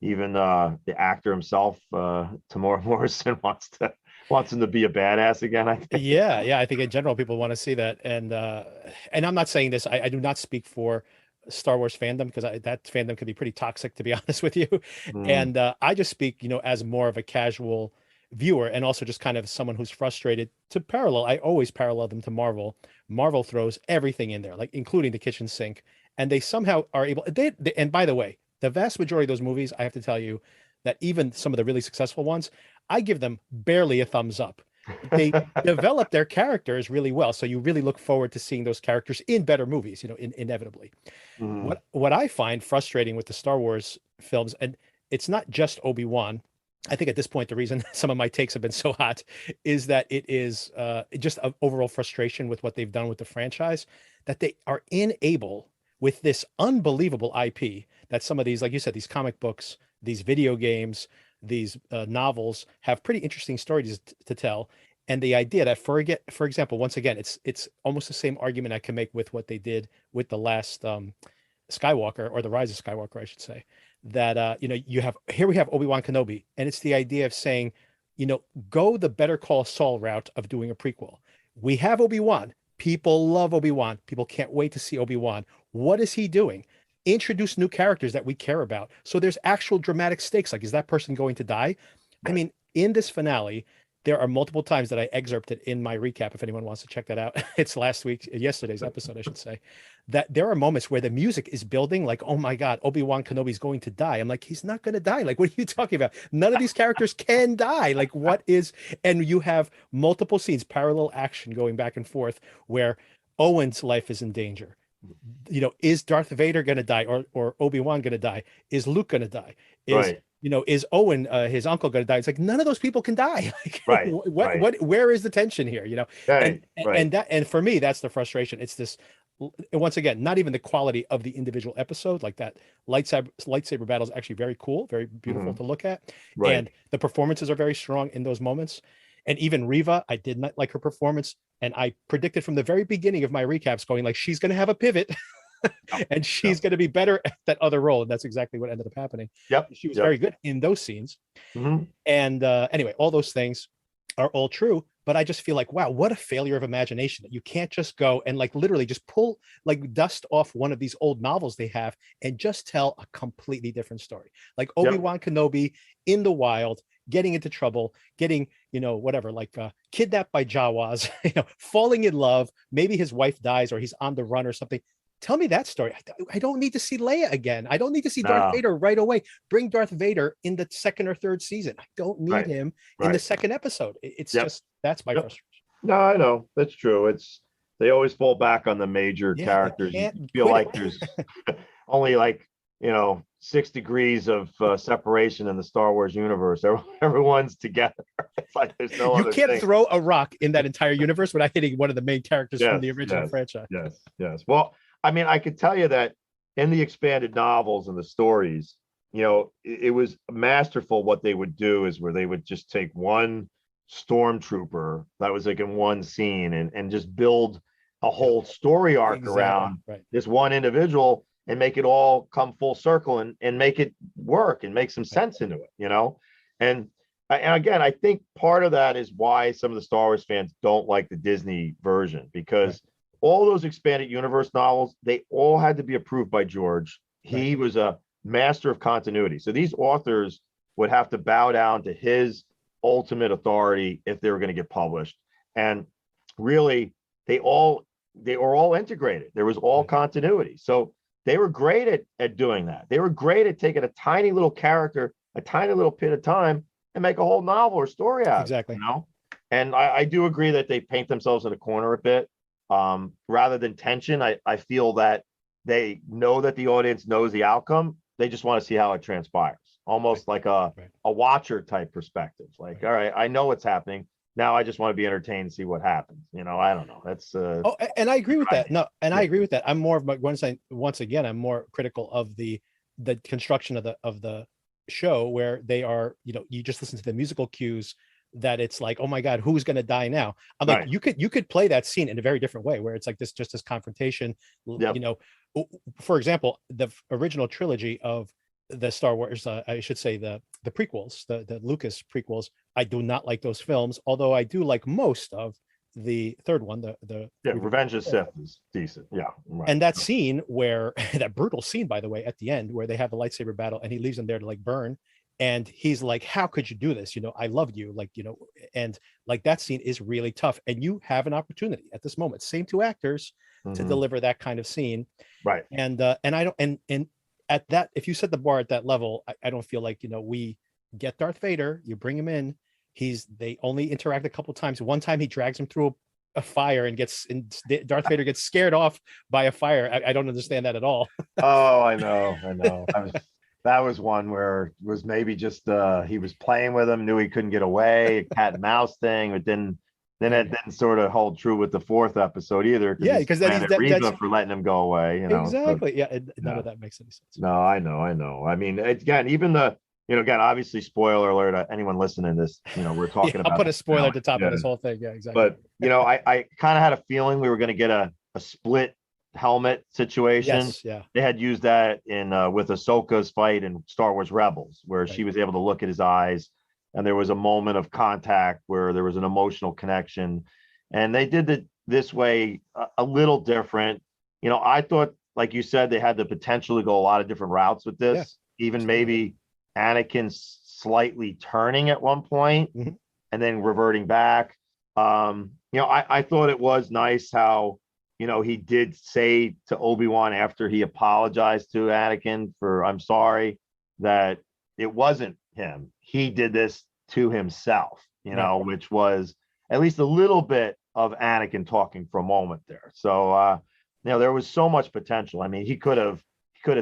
even the actor himself, Tamora Morrison, wants him to be a badass again. I think. Yeah. I think in general people want to see that, and I'm not saying this. I do not speak for Star Wars fandom, because that fandom can be pretty toxic, to be honest with you. And I just speak, as more of a casual viewer, and also just kind of someone who's frustrated. To parallel, I always parallel them to Marvel. Marvel throws everything in there, like including the kitchen sink. And they somehow are able, and by the way, the vast majority of those movies, I have to tell you that even some of the really successful ones, I give them barely a thumbs up. They develop their characters really well. So you really look forward to seeing those characters in better movies, inevitably. What I find frustrating with the Star Wars films, and it's not just Obi-Wan, I think at this point, the reason some of my takes have been so hot is that it is just an overall frustration with what they've done with the franchise, that they are unable, with this unbelievable IP that some of these, like you said, these comic books, these video games, these novels have pretty interesting stories to tell. And the idea that, for example, once again, it's almost the same argument I can make with what they did with the last Skywalker, or the Rise of Skywalker, I should say, that we have Obi Wan Kenobi, and it's the idea of saying, go the Better Call Saul route of doing a prequel. We have Obi Wan. People love Obi Wan. People can't wait to see Obi Wan. What is he doing? Introduce new characters that we care about. So there's actual dramatic stakes. Like, is that person going to die? I mean, in this finale, there are multiple times that I excerpted in my recap. If anyone wants to check that out, it's yesterday's episode, I should say, that there are moments where the music is building like, oh my God, Obi-Wan Kenobi's going to die. I'm like, he's not going to die. Like, what are you talking about? None of these characters can die. Like, and you have multiple scenes, parallel action going back and forth where Owen's life is in danger. Is Darth Vader going to die, or Obi-Wan going to die? Is Luke going to die? Is Owen, his uncle, going to die? It's like, none of those people can die. Like, where is the tension here? And for me, that's the frustration. It's this, once again, not even the quality of the individual episode. Like, that lightsaber battle is actually very cool, very beautiful to look at. And the performances are very strong in those moments. And even Reva, I did not like her performance. And I predicted from the very beginning of my recaps going like, she's going to have a pivot and she's going to be better at that other role. And that's exactly what ended up happening. She was very good in those scenes. And anyway, all those things are all true. But I just feel like, wow, what a failure of imagination that you can't just go and like literally just pull like dust off one of these old novels they have and just tell a completely different story. Like Obi Wan Kenobi in the wild, getting into trouble, getting, kidnapped by Jawas, falling in love. Maybe his wife dies or he's on the run or something. Tell me that story. I don't need to see Leia again. I don't need to see Darth Vader right away. Bring Darth Vader in the second or third season. I don't need him in the second episode. It's just, that's my frustration. No, I know. That's true. They always fall back on the major characters. You feel like there's only 6 degrees of separation in the Star Wars universe. Everyone's together. It's like there's no. You can't throw a rock in that entire universe without hitting one of the main characters from the original franchise. Yes. Well, I mean, I could tell you that in the expanded novels and the stories, it was masterful. What they would do is where they would just take one stormtrooper that was like in one scene and just build a whole story arc around this one individual and make it all come full circle and make it work and make some sense into it, And again, I think part of that is why some of the Star Wars fans don't like the Disney version, because all those expanded universe novels, they all had to be approved by George. He was a master of continuity. So these authors would have to bow down to his ultimate authority if they were going to get published. And really, they were all integrated. There was all continuity. So they were great at doing that. They were great at taking a tiny little character, a tiny little bit of time, and make a whole novel or story out. Exactly. And I do agree that they paint themselves in a corner a bit. Rather than tension, I feel that they know that the audience knows the outcome. They just want to see how it transpires, almost like a watcher type perspective. Like, all right, I know what's happening. Now I just want to be entertained and see what happens. I don't know. That's and I agree with that. No, and I agree with that. I'm more of once again, I'm more critical of the construction of the show where they are, you just listen to the musical cues that it's like, oh my God, who's going to die now? I'm like, you could play that scene in a very different way where it's like this confrontation. For example, the original trilogy of the Star Wars, I should say the prequels, the Lucas prequels, I do not like those films, although I do like most of the third one, the Revenge of the Sith is decent. And that scene where that brutal scene, by the way, at the end where they have the lightsaber battle and he leaves them there to like burn. And he's like, how could you do this? I loved you. And like that scene is really tough. And you have an opportunity at this moment, same two actors, to deliver that kind of scene. Right. And I don't, and at that, if you set the bar at that level, I don't feel like, we get Darth Vader, you bring him in, they only interact a couple of times. One time he drags him through a fire and Darth Vader gets scared off by a fire. I don't understand that at all. Oh, I know. That was one where it was maybe just he was playing with him, knew he couldn't get away, a cat and mouse thing, but then it didn't sort of hold true with the fourth episode either. Yeah, because then he's Reva for letting him go away. Exactly. None of that makes any sense. No, I know. I mean, again, even again, obviously, spoiler alert. Anyone listening to this, we're talking about. I'll put a spoiler at the top of this whole thing. Yeah, exactly. But I kind of had a feeling we were going to get a split helmet situation. Yes, yeah. They had used that in with Ahsoka's fight in Star Wars Rebels, where she was able to look at his eyes, and there was a moment of contact where there was an emotional connection. And they did it this way a little different. I thought, like you said, they had the potential to go a lot of different routes with this. Even maybe Anakin slightly turning at one point and then reverting back. I thought it was nice how he did say to Obi-Wan after he apologized to Anakin for I'm sorry, that it wasn't him. He did this to himself, which was at least a little bit of Anakin talking for a moment there. So there was so much potential. I mean, he could have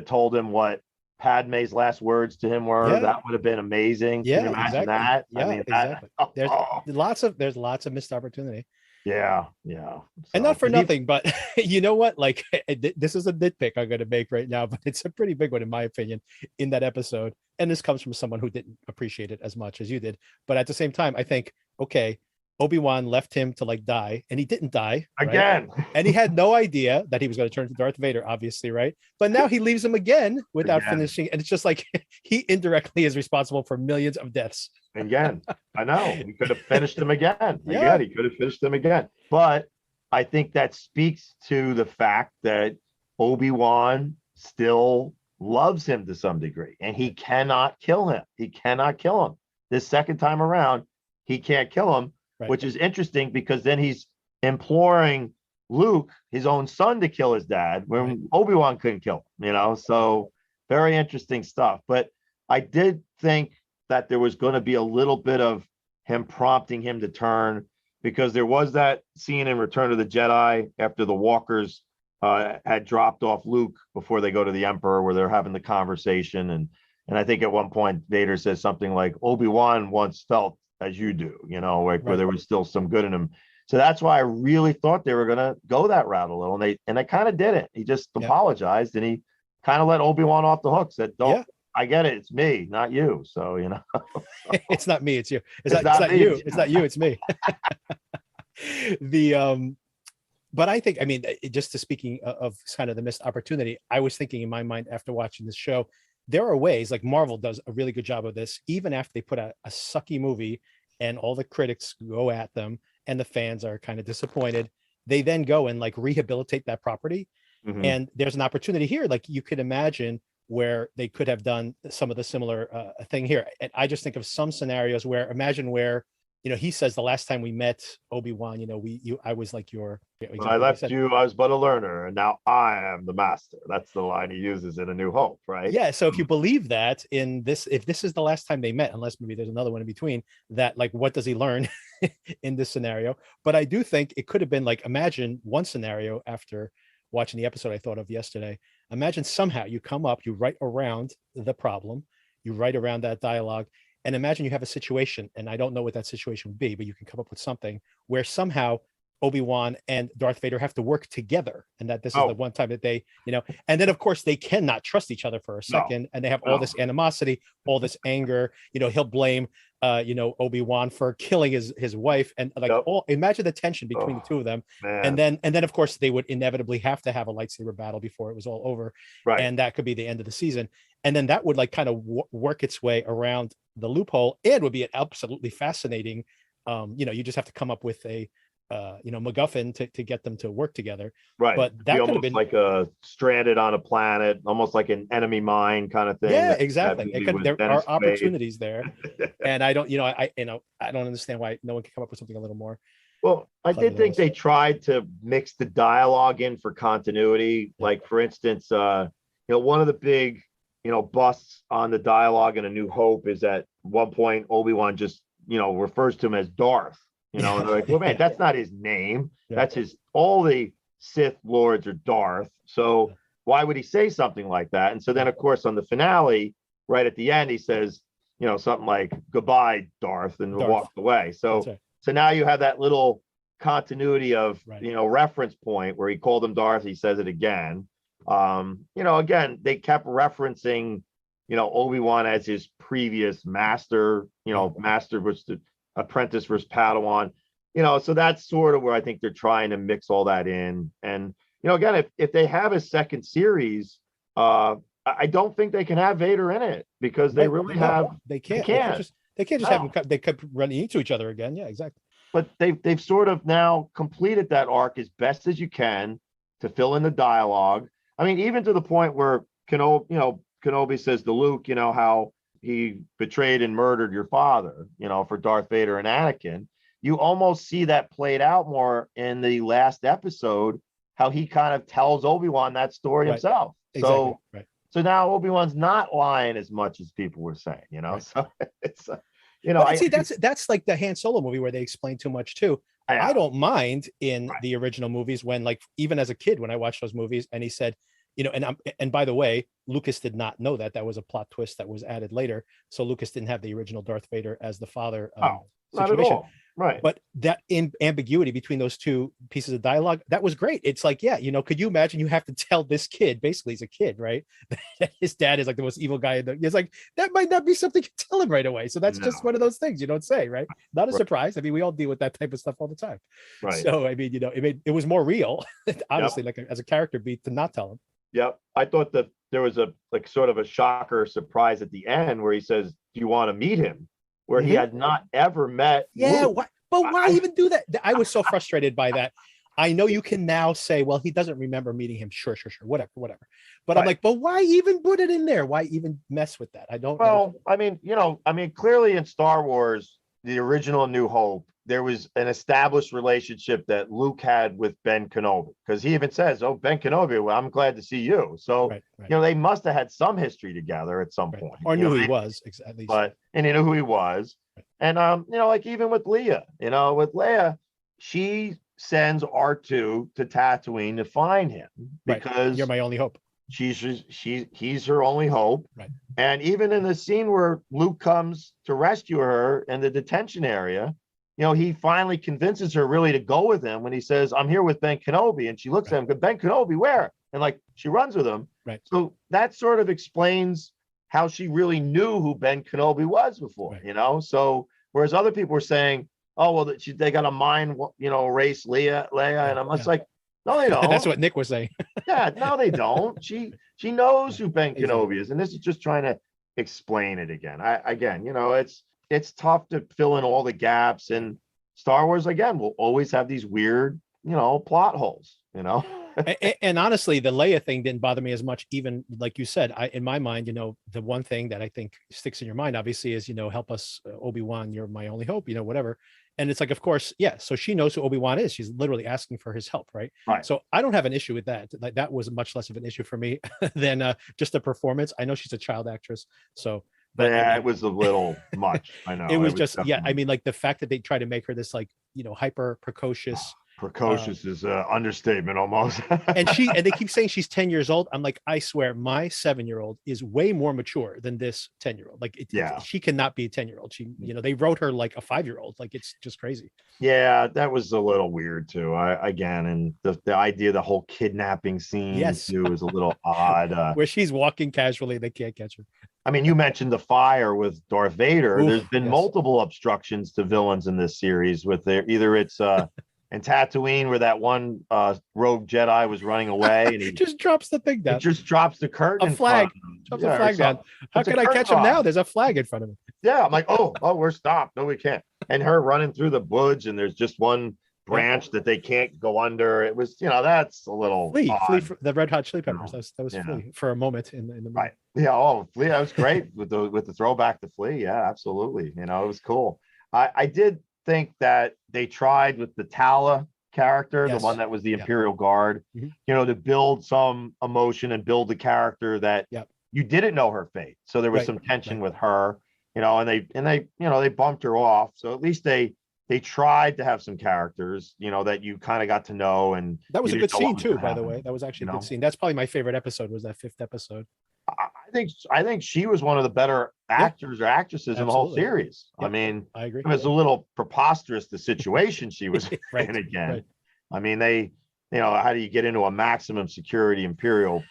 told him what Padme's last words to him were. That would have been amazing. Yeah, Can you imagine exactly. that? Yeah, I mean, exactly. There's lots of missed opportunity. Yeah. And not for nothing, but you know what? Like, this is a nitpick I'm going to make right now, but it's a pretty big one, in my opinion, in that episode. And this comes from someone who didn't appreciate it as much as you did. But at the same time, I think, okay, Obi-Wan left him to like die, and he didn't die again. And he had no idea that he was going to turn to Darth Vader, obviously, right? But now he leaves him again without finishing. And it's just like he indirectly is responsible for millions of deaths. Again, I know. He could have finished him again. Yeah. He could have finished him again. But I think that speaks to the fact that Obi-Wan still loves him to some degree, and he cannot kill him. He cannot kill him. This second time around, he can't kill him, which is interesting because then he's imploring Luke, his own son, to kill his dad when Obi-Wan couldn't kill him, So very interesting stuff. But I did think that there was going to be a little bit of him prompting him to turn, because there was that scene in Return of the Jedi after the walkers had dropped off Luke before they go to the Emperor, where they're having the conversation. And I think at one point Vader says something like, Obi-Wan once felt as you do, where there was still some good in him. So that's why I really thought they were going to go that route a little. And they kind of did it. He just apologized, and he kind of let Obi-Wan off the hook, said, don't. I get it. It's me, not you. So, it's not me. It's you. It's not you. It's not you. It's me. But I think, I mean, just to speaking of kind of the missed opportunity, I was thinking in my mind after watching this show, there are ways, like Marvel does a really good job of this, even after they put out a sucky movie and all the critics go at them and the fans are kind of disappointed, they then go and like rehabilitate that property. And there's an opportunity here, like you could imagine, where they could have done some of the similar thing here. And I just think of some scenarios where, imagine where, he says the last time we met, Obi-Wan, I was like your. I left you, I was but a learner, and now I am the master. That's the line he uses in A New Hope, right? Yeah. So if you believe that in this, if this is the last time they met, unless maybe there's another one in between, that like, what does he learn in this scenario? But I do think it could have been like, imagine one scenario after watching the episode I thought of yesterday. Imagine somehow you come up, you write around the problem, you write around that dialogue, and imagine you have a situation, and I don't know what that situation would be, but you can come up with something where somehow Obi-Wan and Darth Vader have to work together, and that this is the one time that they, and then of course they cannot trust each other for a second, and they have all this animosity, all this anger. He'll blame Obi-Wan for killing his wife, and like imagine the tension between the two of them. And then of course they would inevitably have to have a lightsaber battle before it was all over, and that could be the end of the season. And then that would like kind of work its way around the loophole, and would be an absolutely fascinating. You just have to come up with a MacGuffin to get them to work together. Right. But that could have been like a stranded on a planet, almost like an enemy mine kind of thing. Yeah, exactly. There are opportunities there. And I don't, I don't understand why no one can come up with something a little more. Well, I did think they tried to mix the dialogue in for continuity. Like, for instance, one of the big, busts on the dialogue in A New Hope is at one point Obi-Wan just, refers to him as Darth. And they're like, well, man, that's not his name. That's all the Sith Lords are Darth. So why would he say something like that? And so then, of course, on the finale, right at the end, he says, something like, goodbye, Darth, and walked away. So now you have that little continuity of, reference point where he called him Darth. He says it again. Again, they kept referencing, Obi-Wan as his previous master, master was the apprentice versus Padawan, so that's sort of where I think they're trying to mix all that in. And again, if they have a second series, I don't think they can have Vader in it because they really have. They can't. They can't just No. have them. They kept running into each other again. Yeah, exactly. But they've sort of now completed that arc as best as you can to fill in the dialogue. I mean, even to the point where Kenobi says to Luke, how he betrayed and murdered your father, for Darth Vader and Anakin. You almost see that played out more in the last episode, how he kind of tells Obi-Wan that story himself. Exactly. So now Obi-Wan's not lying as much as people were saying, So it's that's like the Han Solo movie where they explain too much too. I don't mind in the original movies when, like, even as a kid when I watched those movies and he said, and by the way, Lucas did not know that was a plot twist that was added later. So Lucas didn't have the original Darth Vader as the father not situation. at all. Right. But that ambiguity between those two pieces of dialogue, that was great. It's like, could you imagine you have to tell this kid, basically he's a kid, right? His dad is like the most evil guy. It's like, that might not be something you tell him right away. So that's just one of those things you don't say, right? Not a surprise. I mean, we all deal with that type of stuff all the time. Right. So, I mean, it was more real, honestly, like as a character beat to not tell him. Yep. I thought that there was a sort of a shocker surprise at the end where he says, do you want to meet him? Where he had not ever met. Yeah. Why even do that? I was so frustrated by that. I know you can now say, well, he doesn't remember meeting him. Sure. Whatever. But I'm like, but why even put it in there? Why even mess with that? I don't know. I mean, clearly in Star Wars, the original New Hope, there was an established relationship that Luke had with Ben Kenobi, because he even says, "Oh, Ben Kenobi, well, I'm glad to see you." So, they must have had some history together at some point, or knew who he was at least. And he knew who he was, and like even with Leia, with Leia, she sends R2 to Tatooine to find him because you're my only hope. He's her only hope, and even in the scene where Luke comes to rescue her in the detention area. He finally convinces her really to go with him when he says, "I'm here with Ben Kenobi." And she looks at him, "But Ben Kenobi, where?" And like she runs with him. Right. So that sort of explains how she really knew who Ben Kenobi was before, So whereas other people were saying, "Oh, well, they got a mind, erase Leia," and I'm just like, no, they don't. That's what Nick was saying. Yeah, no, they don't. She knows who Ben Kenobi is, and this is just trying to explain it again. It's tough to fill in all the gaps, and Star Wars again will always have these weird, plot holes, and honestly, the Leia thing didn't bother me as much, even like you said. In my mind, the one thing that I think sticks in your mind, obviously, is help us, Obi-Wan, you're my only hope, whatever. And it's like, of course, so she knows who Obi-Wan is. She's literally asking for his help, right? So I don't have an issue with that. Like, that was much less of an issue for me than just a performance. I know she's a child actress, so. But it was a little much. I know it was just definitely. I mean, like the fact that they try to make her this like hyper precocious. Precocious is an understatement almost. and they keep saying she's 10 years old. I'm like, I swear, my 7-year-old is way more mature than this 10-year-old. Like, she cannot be a 10-year-old. She, they wrote her like a 5-year-old. Like, it's just crazy. Yeah, that was a little weird too. And the idea of the whole kidnapping scene too is a little odd. Where she's walking casually, they can't catch her. I mean, you mentioned the fire with Darth Vader. There's been multiple obstructions to villains in this series with either it's in Tatooine where that one rogue Jedi was running away and he just drops the thing down. He just drops the curtain. A flag. Drops a flag down. How can I catch him now? There's a flag in front of him. Yeah, I'm like, oh, we're stopped. No, we can't. And her running through the woods and there's just one branch that they can't go under. It was, that's a little Flea for the Red Hot Chili Peppers. That was Flea for a moment in the movie. Right. Yeah. Flea. That was great with the throwback to Flea. Yeah, absolutely. It was cool. I did think that they tried with the Tala character, the one that was the Imperial Guard, to build some emotion and build the character that you didn't know her fate. So there was some tension with her, and they bumped her off. So at least they tried to have some characters, that you kind of got to know. And that was a good scene too, by the way. That was actually a good scene. That's probably my favorite episode, was that 5th episode. I think she was one of the better actors or actresses in the whole series. I mean, I agree. It was a little preposterous, the situation she was in again. Right. I mean, how do you get into a maximum security Imperial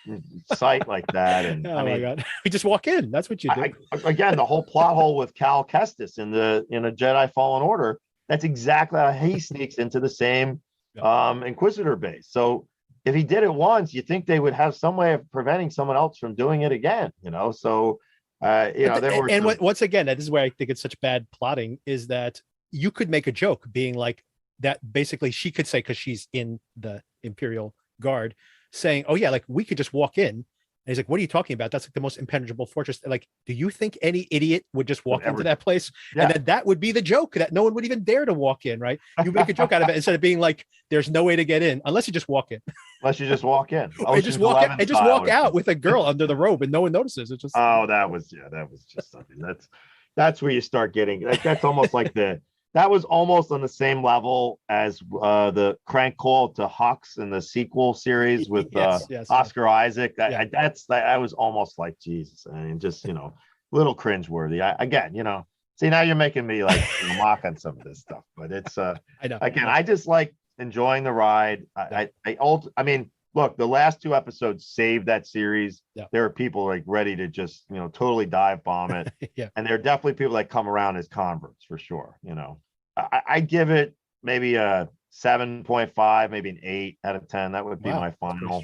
site like that? And my God, we just walk in. That's what you do. Again, the whole plot hole with Cal Kestis in a Jedi Fallen Order. That's exactly how he sneaks into the same Inquisitor base. So if he did it once, you think they would have some way of preventing someone else from doing it again, you know? So, there were and once again, this is where I think it's such bad plotting, is that you could make a joke being like that. Basically, she could say, because she's in the Imperial Guard, saying, "Oh yeah, like we could just walk in." And he's like, "What are you talking about? That's like the most impenetrable fortress." Like, do you think any idiot would just walk into that place? Yeah. And then that would be the joke that no one would even dare to walk in, right? You make a joke out of it instead of being like, "There's no way to get in unless you just walk in." Unless you just walk in, Or just walk out with a girl under the robe and no one notices. It's just that was just something. That's where you start getting. That's almost like that was almost on the same level as the crank call to Hux in the sequel series with Oscar Isaac. That was almost like Jesus. I mean, just a little cringeworthy. Again, see, now you're making me like mock on some of this stuff, but it's I know. Again, I just like enjoying the ride. I mean, look, the last 2 episodes saved that series. Yeah. There are people like ready to just totally dive bomb it. Yeah. And there are definitely people that come around as converts for sure. I give it maybe a 7.5, maybe an 8 out of 10. That would be my final.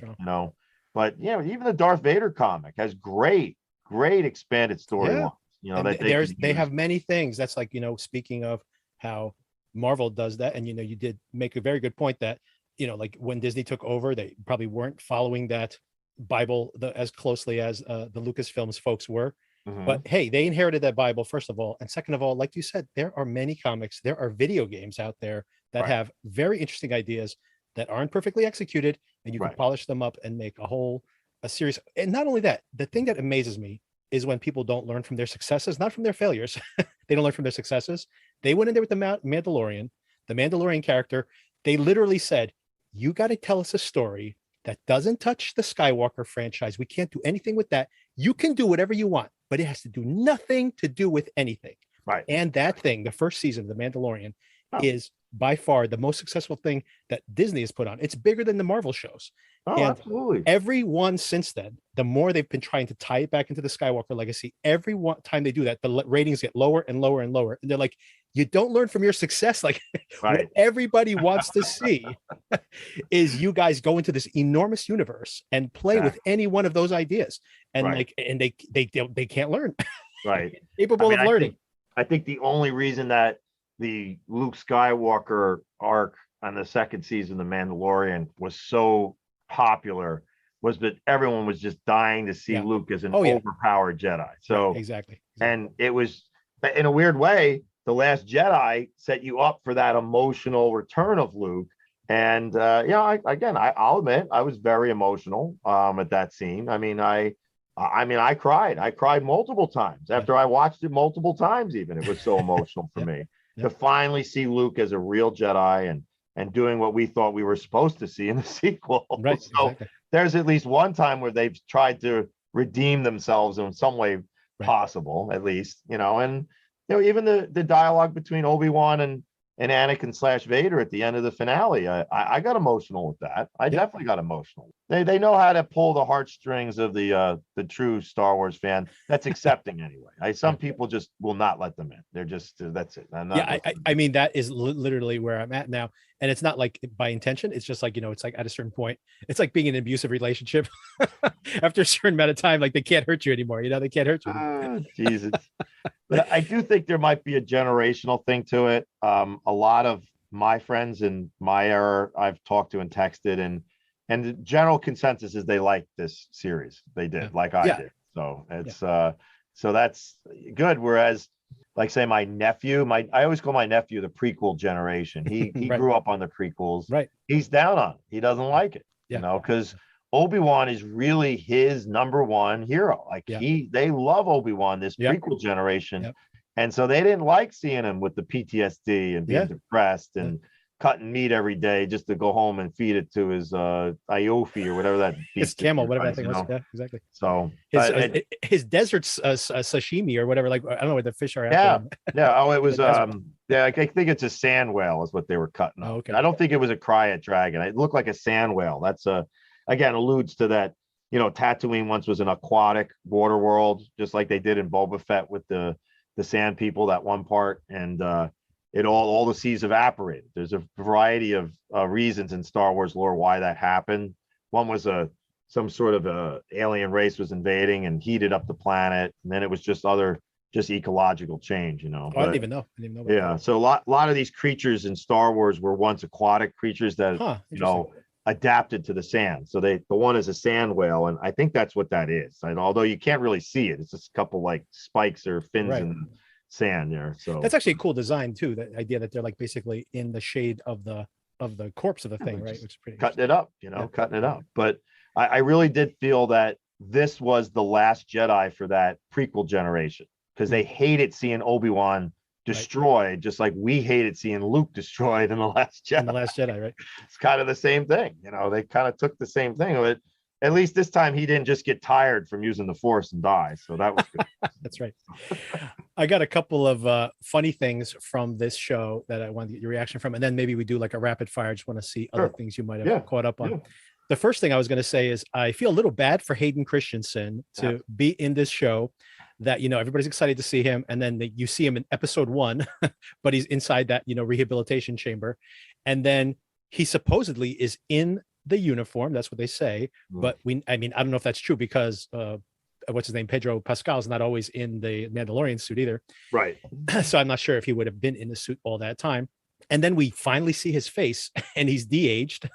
But even the Darth Vader comic has great expanded storylines. They have many things. That's like speaking of how Marvel does that, and you did make a very good point that like when Disney took over, they probably weren't following that Bible as closely as the Lucasfilms folks were. Mm-hmm. But hey, they inherited that Bible, first of all, and second of all, like you said, there are many comics, there are video games out there that have very interesting ideas that aren't perfectly executed, and you can polish them up and make a series. And not only that, the thing that amazes me is when people don't learn from their successes, not from their failures. They don't learn from their successes. They went in there with the Mandalorian character. They literally said, "You got to tell us a story that doesn't touch the Skywalker franchise. We can't do anything with that. You can do whatever you want, but it has to do nothing to do with anything." Right. And that thing, the first season of The Mandalorian, is by far the most successful thing that Disney has put on. It's bigger than the Marvel shows. Oh, absolutely. Every one since then, the more they've been trying to tie it back into the Skywalker legacy, every time they do that, the ratings get lower and lower and lower. And they're like, you don't learn from your success. Like what everybody wants to see is you guys go into this enormous universe and play with any one of those ideas. And they can't learn. Right. Capable of learning. I think the only reason that the Luke Skywalker arc on the second season of The Mandalorian was so popular was that everyone was just dying to see Luke as an overpowered Jedi. So exactly. And it was, in a weird way, The Last Jedi set you up for that emotional return of Luke. And I'll admit I was very emotional at that scene. I mean, I cried multiple times after I watched it multiple times. Even it was so emotional for me to finally see Luke as a real Jedi and doing what we thought we were supposed to see in the sequel. Right. So there's at least one time where they've tried to redeem themselves in some way possible, at least, and even the dialogue between Obi-Wan and Anakin / Vader at the end of the finale. I got emotional with that. I definitely got emotional. They know how to pull the heartstrings of the true Star Wars fan that's accepting anyway. Some people just will not let them in. They're just that's it. I mean, that is literally where I'm at now. And it's not like by intention. It's just like, it's like at a certain point, it's like being in an abusive relationship. After a certain amount of time, like they can't hurt you anymore. They can't hurt you anymore. Jesus. But I do think there might be a generational thing to it. A lot of my friends in my era I've talked to and texted, and the general consensus is they like this series. They did, like I did. So it's so that's good. Whereas, like say my nephew, I always call my nephew the prequel generation. He grew up on the prequels. Right. He's down on it. He doesn't like it. Because Obi-Wan is really his number one hero. Like they love Obi-Wan, this prequel generation. And so they didn't like seeing him with the PTSD and being depressed and cutting meat every day just to go home and feed it to his Iofi or whatever that his camel, whatever that thing was. Yeah, exactly. So his desert sashimi or whatever, like I don't know what the fish are. Oh, it was I think it's a sand whale is what they were cutting. Oh, okay. I don't think it was a cryot dragon. It looked like a sand whale. That's again alludes to that. Tatooine once was an aquatic water world, just like they did in Boba Fett with the sand people, that one part, and all the seas evaporated. There's a variety of reasons in Star Wars lore why that happened. One was some sort of alien race was invading and heated up the planet, and then it was just ecological change, you know. I didn't even know. About Yeah, that. so a lot of these creatures in Star Wars were once aquatic creatures that adapted to the sand. So the one is a sand whale, and I think that's what that is. And although you can't really see it, it's just a couple like spikes or fins in the sand there. So that's actually a cool design too. The idea that they're like basically in the shade of the corpse of the thing, right? Which is pretty cutting it up, cutting it up. But I really did feel that this was the last Jedi for that prequel generation, because they hated seeing Obi-Wan destroyed, just like we hated seeing Luke destroyed in The Last Jedi. In The Last Jedi, right? It's kind of the same thing. They kind of took the same thing. But at least this time he didn't just get tired from using the Force and die. So that was good. That's right. I got a couple of funny things from this show that I want to get your reaction from. And then maybe we do like a rapid fire. I just want to see other things you might have caught up on. Yeah. The first thing I was going to say is I feel a little bad for Hayden Christensen to be in this show that, everybody's excited to see him. And then you see him in episode 1, but he's inside that, rehabilitation chamber. And then he supposedly is in the uniform. That's what they say. But I don't know if that's true, because what's his name? Pedro Pascal is not always in the Mandalorian suit either. Right. So I'm not sure if he would have been in the suit all that time. And then we finally see his face and he's de-aged.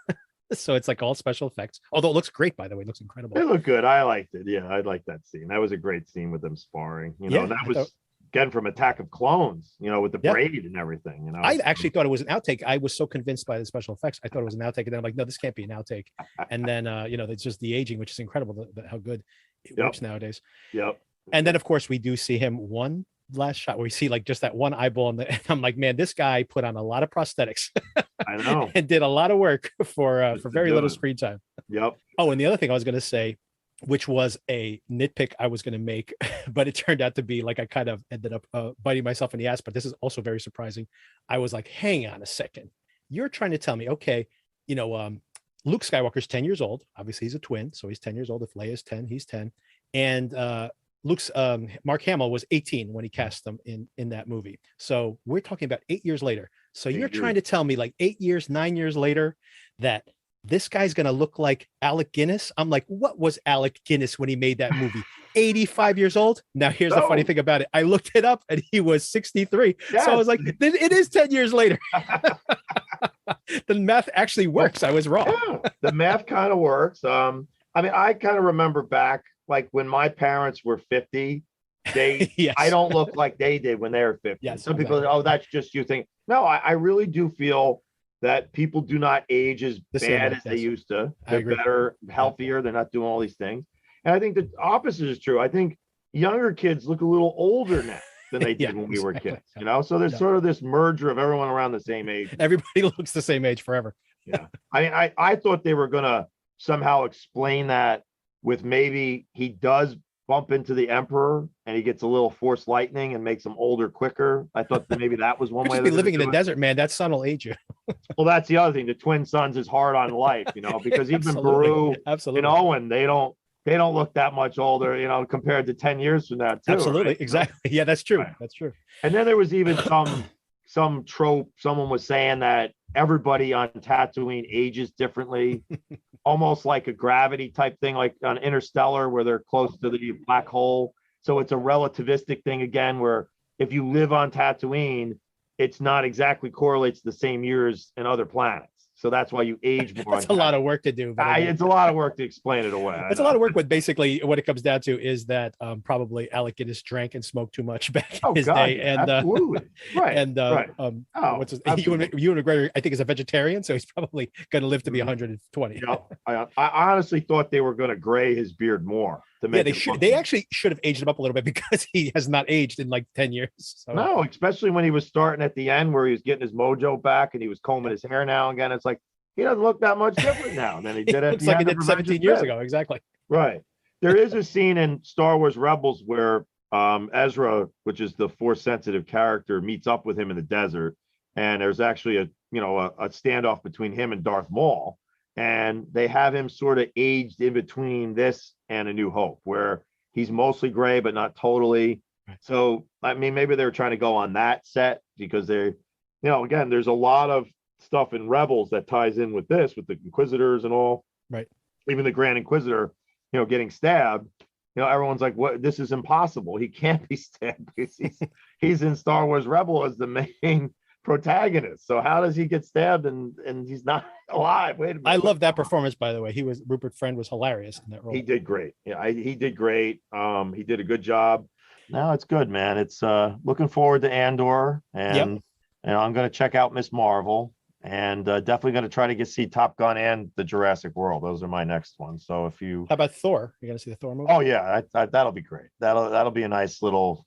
So it's like all special effects, although it looks great, by the way. It looks incredible. It looked good. I liked it. Yeah, I liked that scene. That was a great scene with them sparring. That was again from Attack of Clones, with the braid and everything. I actually thought it was an outtake. I was so convinced by the special effects. I thought it was an outtake, and then I'm like, no, this can't be an outtake. And then it's just the aging, which is incredible how good it works nowadays. Yep. And then of course we do see him one last shot where we see like just that one eyeball, and I'm like, man, this guy put on a lot of prosthetics. I know. And did a lot of work for very little screen time. Yep. Oh, and the other thing I was going to say, which was a nitpick I was going to make, but it turned out to be like I kind of ended up biting myself in the ass. But this is also very surprising. I was like, hang on a second, you're trying to tell me, okay, Luke Skywalker's 10 years old. Obviously, he's a twin, so he's 10 years old. If Leia's 10, he's 10, and Luke's Mark Hamill was 18 when he cast them in that movie. So we're talking about 8 years later. So you're trying to tell me like 8 years, 9 years later that this guy's going to look like Alec Guinness? I'm like, what was Alec Guinness when he made that movie? 85 years old? Now, here's the funny thing about it. I looked it up and he was 63. Yes. So I was like, it is 10 years later. The math actually works. I was wrong. Yeah, the math kind of works. I kind of remember back, like when my parents were 50, I don't look like they did when they were 50. Yes, Some people say, oh, that's just you think. No, I really do feel that people do not age as bad as they used to. They're better, healthier. They're not doing all these things. And I think the opposite is true. I think younger kids look a little older now than they did when we were kids, So there's sort of this merger of everyone around the same age. Everybody looks the same age forever. Yeah. I thought they were going to somehow explain that with maybe he does bump into the Emperor and he gets a little Force lightning and makes him older quicker. I thought that maybe that was one way. Be living in the desert, man. That sun will age you. Well, that's the other thing. The twin sons is hard on life, because even Beru and Owen, they don't look that much older, compared to 10 years from now, too. Absolutely. Right? Exactly. Yeah, that's true. Right. That's true. And then there was even some trope. Someone was saying that everybody on Tatooine ages differently, almost like a gravity type thing, like on Interstellar, where they're close to the black hole. So it's a relativistic thing again, where if you live on Tatooine, it's not exactly correlates the same years in other planets. So that's why you age more. That's a lot of work to do. It's a lot of work to explain it away. It's a lot of work, but basically what it comes down to is that probably Alec Guinness drank and smoked too much back in his day. And absolutely. Right. And what's his Ewan McGregor, I think, is a vegetarian, so he's probably going to live to be 120. I honestly thought they were going to gray his beard more. They actually should have aged him up a little bit, because he has not aged in like 10 years. So. No, especially when he was starting at the end where he was getting his mojo back and he was combing his hair now and again. It's like, he doesn't look that much different now than he did at the end. It's like he did 17 years ago. Exactly. Right. There is a scene in Star Wars Rebels where Ezra, which is the Force sensitive character, meets up with him in the desert. And there's actually a standoff between him and Darth Maul. And they have him sort of aged in between this and A New Hope, where he's mostly gray, but not totally. So, maybe they were trying to go on that set because again, there's a lot of stuff in Rebels that ties in with this, with the Inquisitors and all. Right. even the Grand Inquisitor, getting stabbed, everyone's like, what, this is impossible. He can't be stabbed because he's in Star Wars Rebel as the main protagonist. So how does he get stabbed and he's not alive? Wait a minute. I love that performance, by the way. Rupert Friend was hilarious in that role. He did great. Yeah, he did great. He did a good job. No, it's good, man. It's looking forward to Andor, and I'm going to check out Miss Marvel, and definitely going to try to see Top Gun and the Jurassic World. Those are my next ones. So if you, how about Thor? You going to see the Thor movie? Oh yeah, that'll be great. That'll be a nice little,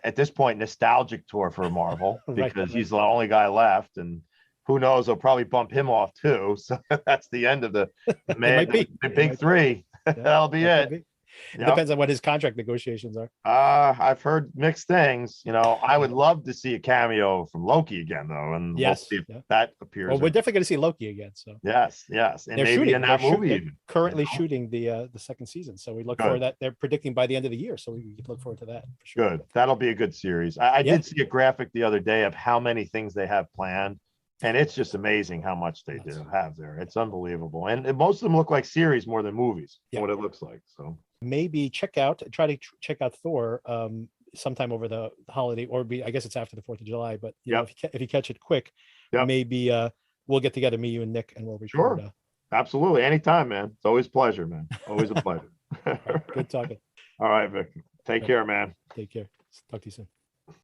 at this point, nostalgic tour for Marvel because he's the only guy left, and who knows, they'll probably bump him off too. So that's the end of the big three. That'll be it. It depends on what his contract negotiations are. I've heard mixed things. I would love to see a cameo from Loki again, though, and we'll see if that appears. Well, we're definitely going to see Loki again. So yes, and they're maybe in that movie. They're currently shooting the second season, so we look forward to that. They're predicting by the end of the year, so we look forward to that for sure. Good, that'll be a good series. I did see a graphic the other day of how many things they have planned. And it's just amazing how much they do have there. It's unbelievable. And most of them look like series more than movies, what it looks like. So maybe try to check out Thor sometime over the holiday, or I guess it's after the 4th of July. But if you catch it quick, maybe we'll get together, me, you, and Nick, and we'll record. Sure. Absolutely. Anytime, man. It's always a pleasure, man. Always a pleasure. Good talking. All right, Vic. Take care, man. Take care. Talk to you soon.